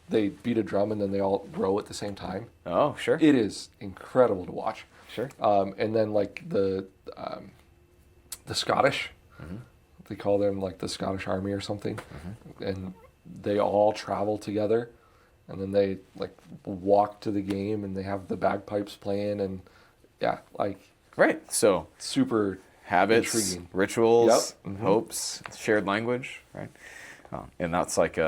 they beat a drum and then they all row at the same time. Oh, sure. It is incredible to watch. Sure. And then like the Scottish, they call them like the Scottish Army or something, and they all travel together, and then they like walk to the game and they have the bagpipes playing and right. So super habits, intriguing. Rituals, hopes, shared language, right? And that's like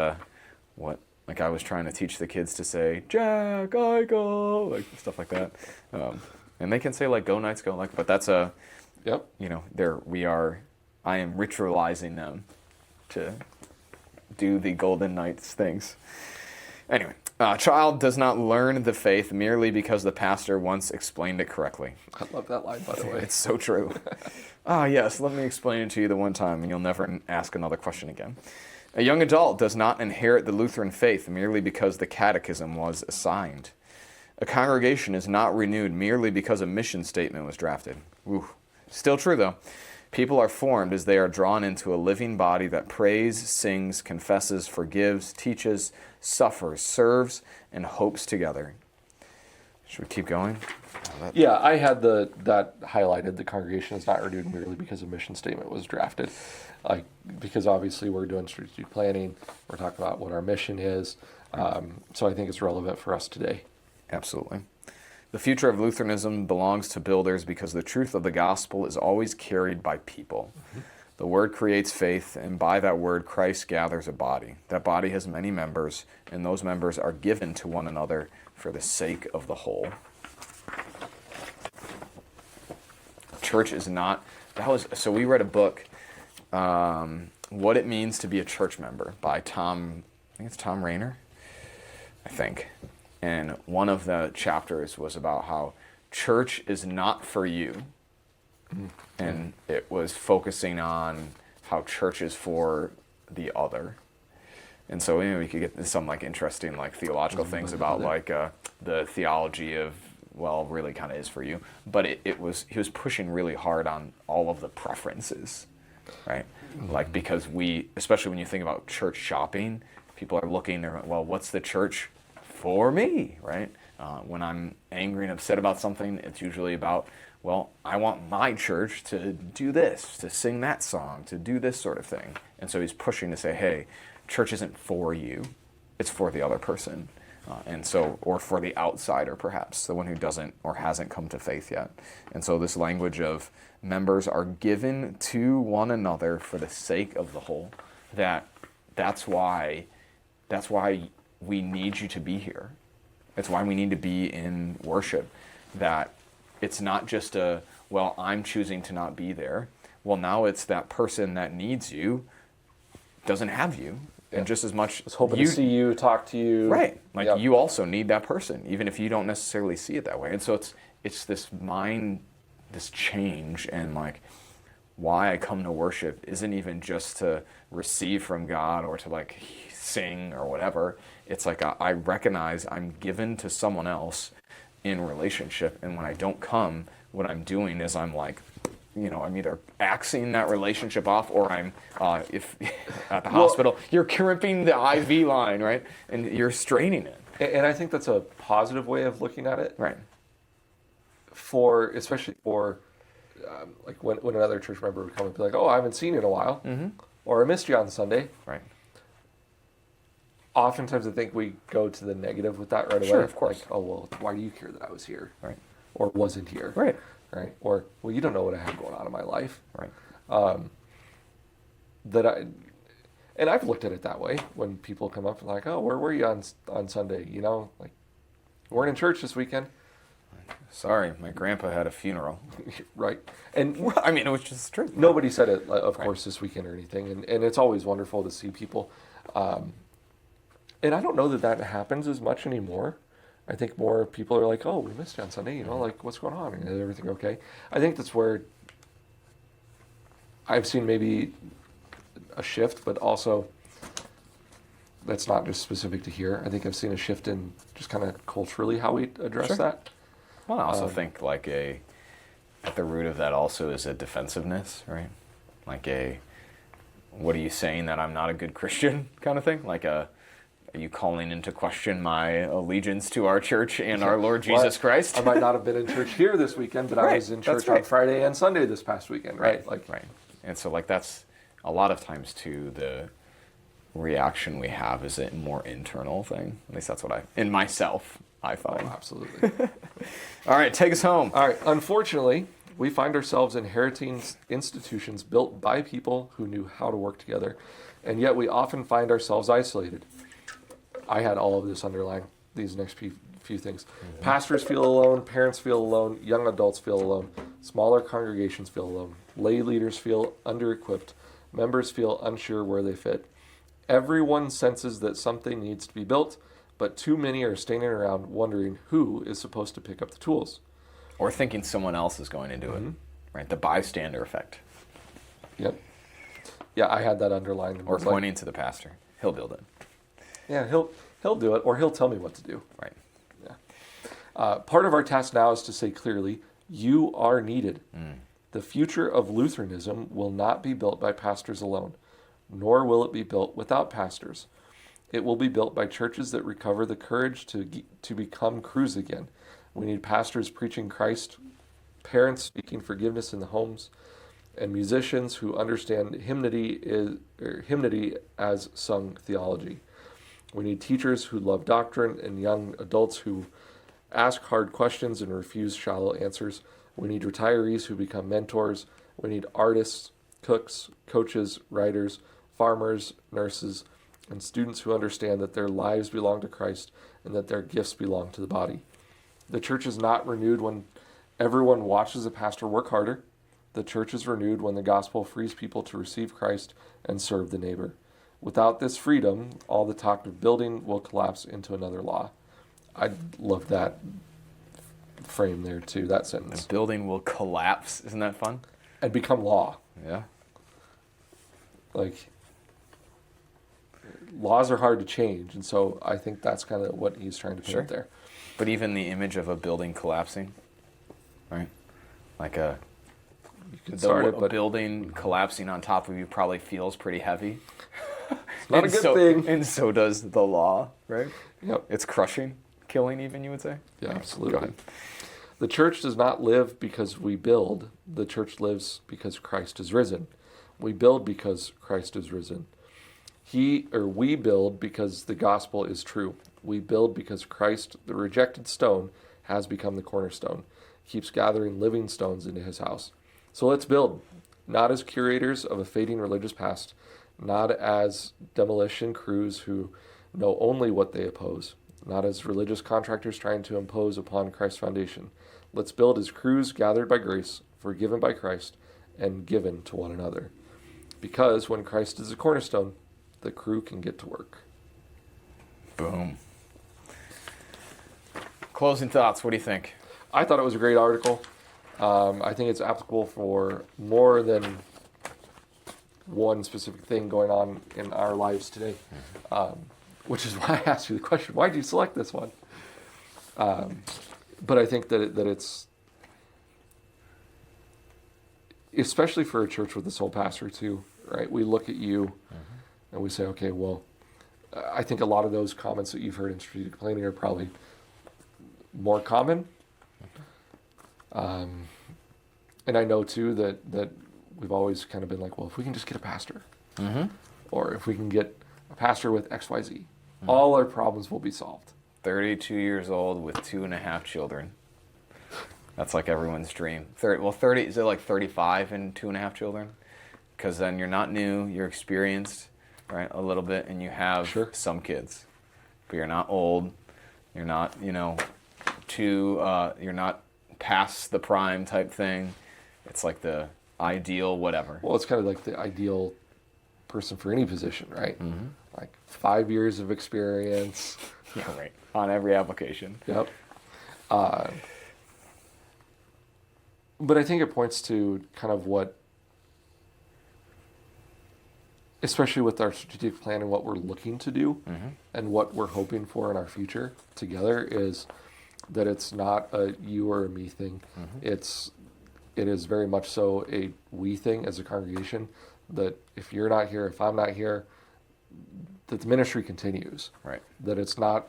what like I was trying to teach the kids to say, Jack, I go, like stuff like that. And they can say like go Knights go, like, but that's I am ritualizing them to do the Golden Knights things. Anyway, a child does not learn the faith merely because the pastor once explained it correctly. I love that line, by the way. It's so true. Yes, let me explain it to you the one time and you'll never ask another question again. A young adult does not inherit the Lutheran faith merely because the catechism was assigned. A congregation is not renewed merely because a mission statement was drafted. Ooh. Still true, though. People are formed as they are drawn into a living body that prays, sings, confesses, forgives, teaches, suffers, serves, and hopes together. Should we keep going? Yeah, I had that highlighted. The congregation is not renewed merely because a mission statement was drafted. Because obviously we're doing strategic planning. We're talking about what our mission is. So I think it's relevant for us today. Absolutely. The future of Lutheranism belongs to builders because the truth of the gospel is always carried by people. The word creates faith, and by that word Christ gathers a body. That body has many members, and those members are given to one another for the sake of the whole. Church is not... So we read a book What It Means to Be a Church Member by I think it's Tom Rainer, I think. And one of the chapters was about how church is not for you. And it was focusing on how church is for the other. And so we could get some like interesting like theological things about like the theology of, well, really kind of is for you. But he was pushing really hard on all of the preferences, right? Like, because especially when you think about church shopping, people are looking, well, what's the church for me, right? When I'm angry and upset about something, it's usually about, well, I want my church to do this, to sing that song, to do this sort of thing. And so he's pushing to say, hey, church isn't for you, it's for the other person. Or for the outsider, perhaps, the one who doesn't or hasn't come to faith yet. And so this language of members are given to one another for the sake of the whole, that's why we need you to be here. It's why we need to be in worship. That it's not just well, I'm choosing to not be there. Well, now it's that person that needs you doesn't have you. And just as much... I was hoping to see you, talk to you. Right. Like, you also need that person, even if you don't necessarily see it that way. And so it's this change, and like, why I come to worship isn't even just to receive from God or to like sing or whatever. It's like I recognize I'm given to someone else in relationship, and when I don't come, what I'm doing is I'm like, I'm either axing that relationship off, or I'm, if at the hospital, you're crimping the IV line, right? And you're straining it. And I think that's a positive way of looking at it. Right. Especially for, like when another church member would come and be like, oh, I haven't seen you in a while. Mm-hmm. Or I missed you on Sunday. Right. Oftentimes I think we go to the negative with that right away. Sure, of course. Like, oh, well, why do you care that I was here? Right. Or wasn't here? Right. Right. Or, well, you don't know what I have going on in my life. Right. And I've looked at it that way when people come up and like, oh, where were you on Sunday? Like, weren't in church this weekend. Sorry, my grandpa had a funeral. Right. And I mean, it was just true. Nobody said it, of course, this weekend or anything. And it's always wonderful to see people. And I don't know that happens as much anymore. I think more people are like, oh, we missed you on Sunday, like, what's going on? Is everything okay? I think that's where I've seen maybe a shift, but also that's not just specific to here. I think I've seen a shift in just kind of culturally how we address that. Well, I also think like at the root of that also is a defensiveness, right? Like what are you saying, that I'm not a good Christian kind of thing? Like are you calling into question my allegiance to our church and our Lord Jesus Christ? I might not have been in church here this weekend, but I was in church on Friday and Sunday this past weekend, right? Right. And so like that's a lot of times too, the reaction we have is a more internal thing. At least that's what I find. Oh, absolutely. All right, take us home. All right. Unfortunately, we find ourselves inheriting institutions built by people who knew how to work together, and yet we often find ourselves isolated. I had all of this underlined, these next few things. Mm-hmm. Pastors feel alone, parents feel alone, young adults feel alone, smaller congregations feel alone, lay leaders feel under-equipped, members feel unsure where they fit. Everyone senses that something needs to be built, but too many are standing around wondering who is supposed to pick up the tools. Or thinking someone else is going to do it, right? The bystander effect. Yep. Yeah, I had that underlined. Or pointing to the pastor. He'll build it. Yeah, he'll do it, or he'll tell me what to do. Right. Yeah. Part of our task now is to say clearly, you are needed. The future of Lutheranism will not be built by pastors alone, nor will it be built without pastors. It will be built by churches that recover the courage to become crews again. We need pastors preaching Christ, parents speaking forgiveness in the homes, and musicians who understand hymnody as sung theology. We need teachers who love doctrine and young adults who ask hard questions and refuse shallow answers. We need retirees who become mentors. We need artists, cooks, coaches, writers, farmers, nurses, and students who understand that their lives belong to Christ and that their gifts belong to the body. The church is not renewed when everyone watches a pastor work harder, The church is renewed when the gospel frees people to receive Christ and serve the neighbor. Without this freedom, all the talk of building will collapse into another law. I love that frame there too, that sentence. The building will collapse. Isn't that fun? And become law. Yeah. Like, laws are hard to change, and so I think that's kind of what he's trying to paint there. But even the image of a building collapsing, right? Like a building collapsing on top of you probably feels pretty heavy. It's not a good thing. And so does the law, right? Yep. It's crushing, killing even, you would say? Yeah, Right. absolutely. Go ahead. The church does not live because we build. The church lives because Christ is risen. We build because Christ is risen. We build because the gospel is true. We build because Christ, the rejected stone, has become the cornerstone. He keeps gathering living stones into his house. So let's build, not as curators of a fading religious past, not as demolition crews who know only what they oppose, not as religious contractors trying to impose upon Christ's foundation. Let's build as crews gathered by grace, forgiven by Christ, and given to one another. Because when Christ is the cornerstone, the crew can get to work. Boom. Closing thoughts. What do you think? I thought it was a great article. I think it's applicable for more than one specific thing going on in our lives today, which is why I asked you the question, why did you select this one? But I think that it's, especially for a church with a sole pastor too, right? We look at you and we say, okay, well, I think a lot of those comments that you've heard in strategic planning are probably more common. And I know too that we've always kind of been like, well, if we can just get a pastor, or if we can get a pastor with XYZ, all our problems will be solved. 32 years old with 2.5 children. That's like everyone's dream. 30, is it like 35 and 2.5 children? Because then you're not new, you're experienced, right, a little bit, and you have some kids. But you're not old, you're not, you're not past the prime type thing. It's like the ideal whatever. Well, it's kind of like the ideal person for any position, right? Like 5 years of experience. Yeah, right. On every application. Yep. But I think it points to kind of what, especially with our strategic plan and what we're looking to do and what we're hoping for in our future together, is that it's not a you or a me thing. It is very much so a we thing as a congregation, that if you're not here, if I'm not here, that the ministry continues. Right. That it's not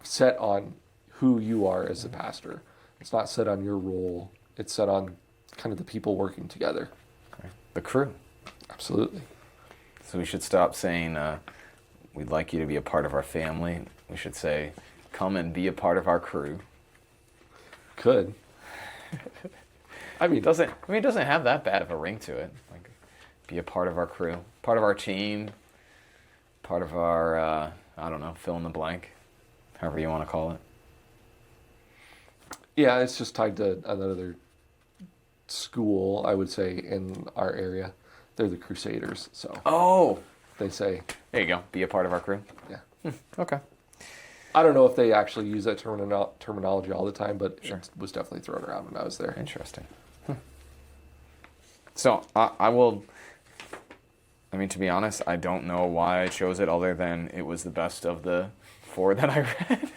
set on who you are as the pastor. It's not set on your role. It's set on kind of the people working together. Right. The crew. Absolutely. So we should stop saying, we'd like you to be a part of our family. We should say, come and be a part of our crew. Could. It doesn't have that bad of a ring to it. Like, be a part of our crew, part of our team, part of our, fill in the blank, however you want to call it. Yeah, it's just tied to another school, I would say, in our area. They're the Crusaders, so they say, there you go, be a part of our crew. Yeah. Okay. I don't know if they actually use that terminology all the time, but it was definitely thrown around when I was there. Interesting. So to be honest, I don't know why I chose it other than it was the best of the 4 that I read.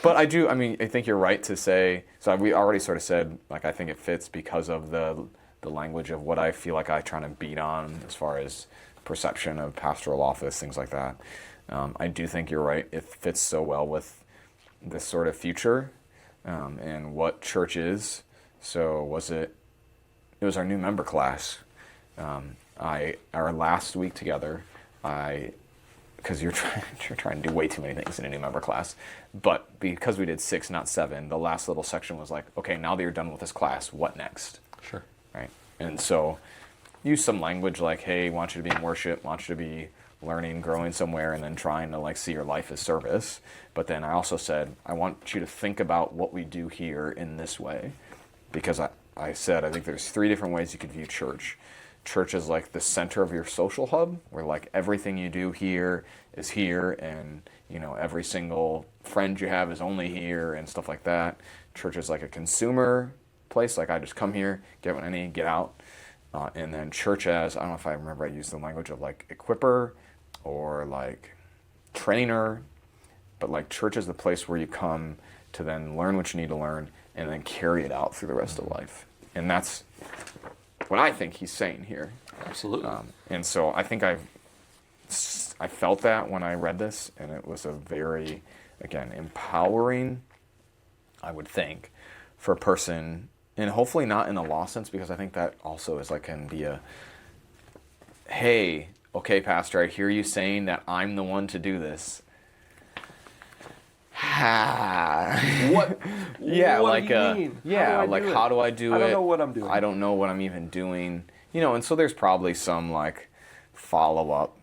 But I think you're right to say, so we already sort of said, like, I think it fits because of the language of what I feel like I try to beat on as far as perception of pastoral office, things like that. I do think you're right. It fits so well with this sort of future and what church is. So it was our new member class. Our last week together, because you're trying to do way too many things in a new member class, but because we did 6, not 7, the last little section was like, okay, now that you're done with this class, what next? Sure. Right. And so use some language like, hey, want you to be in worship, want you to be learning, growing somewhere, and then trying to see your life as service. But then I also said, I want you to think about what we do here in this way, because I said, I think there's 3 different ways you could view church. Church is like the center of your social hub, where like everything you do here is here, and you know, every single friend you have is only here and stuff like that. Church is like a consumer place, like I just come here, get what I need, get out. And then church as, I don't know if I remember, I used the language of like equiper or like trainer, but like church is the place where you come to then learn what you need to learn and then carry it out through the rest of life. And that's what I think he's saying here. Absolutely. And so I think I felt that when I read this, and it was a very, again, empowering, I would think, for a person, and hopefully not in the law sense, because I think that also is like can be a, hey, okay, pastor, I hear you saying that I'm the one to do this. What? Yeah, what like do you mean? yeah, like how do I do it? I don't know what I'm doing. I don't know what I'm even doing. You know, and so there's probably some like follow up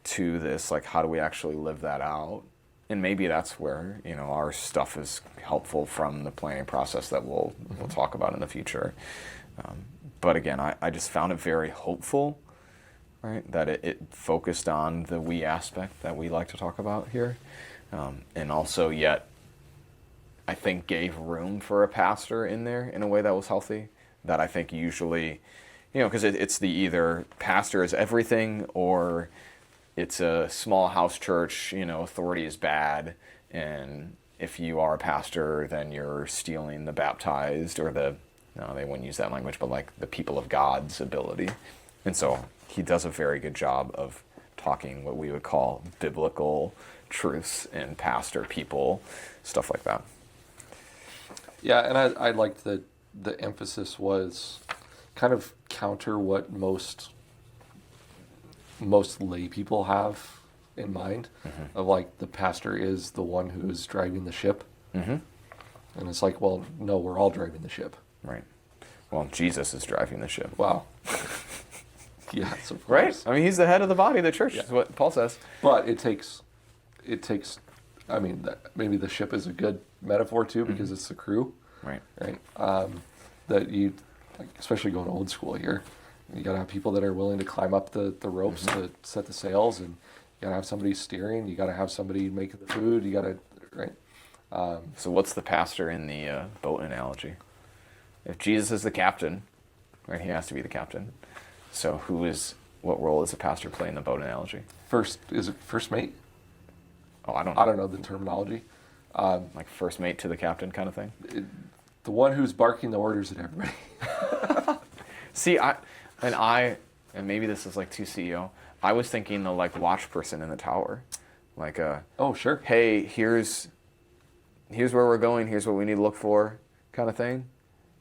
to this, like how do we actually live that out? And maybe that's where, you know, our stuff is helpful from the planning process that we'll talk about in the future. But again, I just found it very hopeful, right? That it focused on the we aspect that we like to talk about here. And also yet, I think gave room for a pastor in there in a way that was healthy. That I think usually, you know, because it's the either pastor is everything or it's a small house church, you know, authority is bad, and if you are a pastor, then you're stealing the baptized or the, no, they wouldn't use that language, but like the people of God's ability. And so he does a very good job of talking what we would call biblical truths and pastor people, stuff like that. Yeah, and I liked that the emphasis was kind of counter what most lay people have in mind, of like the pastor is the one who is driving the ship. And it's like, well, no, we're all driving the ship. Right. Well, Jesus is driving the ship. Wow. Yes, of course. Right? I mean, he's the head of the body of the church, is what Paul says. But it takes, I mean, maybe the ship is a good metaphor too, because it's the crew. Right. That you, like, especially going old school here, you got to have people that are willing to climb up the ropes to set the sails, and you got to have somebody steering, you got to have somebody making the food, you got to, right? So what's the pastor in the boat analogy? If Jesus is the captain, right, he has to be the captain. So what role does a pastor play in the boat analogy? Is it first mate? Oh, I don't know. I don't know the terminology. Like first mate to the captain kind of thing? The one who's barking the orders at everybody. See, and maybe this is like too CEO, I was thinking the like watch person in the tower. Like oh, sure. Hey, here's where we're going, here's what we need to look for kind of thing.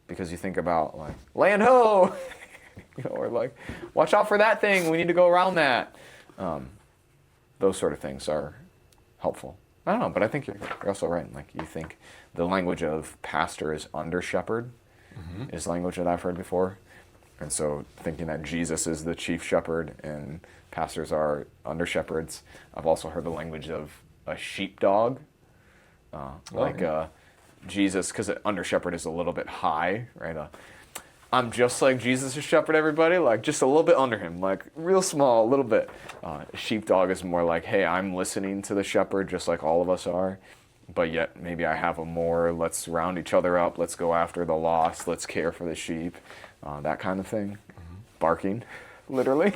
Because you think about like, land ho! You know, or like, watch out for that thing, we need to go around that. Those sort of things are helpful. I don't know, but I think you're also right. Like, you think the language of pastor is under shepherd is language that I've heard before. And so thinking that Jesus is the chief shepherd and pastors are under shepherds. I've also heard the language of a sheepdog. Jesus, because under shepherd is a little bit high, right? I'm just like Jesus' shepherd, everybody, like just a little bit under him, like real small, a little bit. Sheepdog is more like, hey, I'm listening to the shepherd just like all of us are, but yet maybe I have a more, let's round each other up, let's go after the lost, let's care for the sheep, that kind of thing. Barking, literally.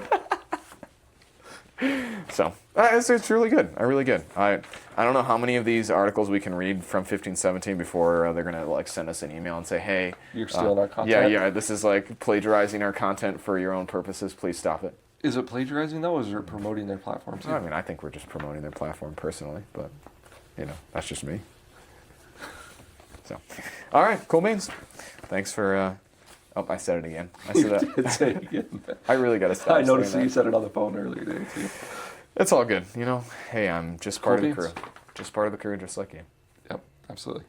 So it's really good. Really good. I don't know how many of these articles we can read from 1517 before they're gonna like send us an email and say, hey, you're stealing our content. Yeah, this is like plagiarizing our content for your own purposes. Please stop it. Is it plagiarizing though, or is it promoting their platform too? I mean, I think we're just promoting their platform personally, but you know, that's just me. So, all right, cool beans. Thanks for. Oh, I said it again. I said that. You did say it again. I really got to stop. I noticed that you said it on the phone earlier today too. It's all good, you know. Hey, I'm just part of the crew. Just part of the crew, just like you. Yep, absolutely.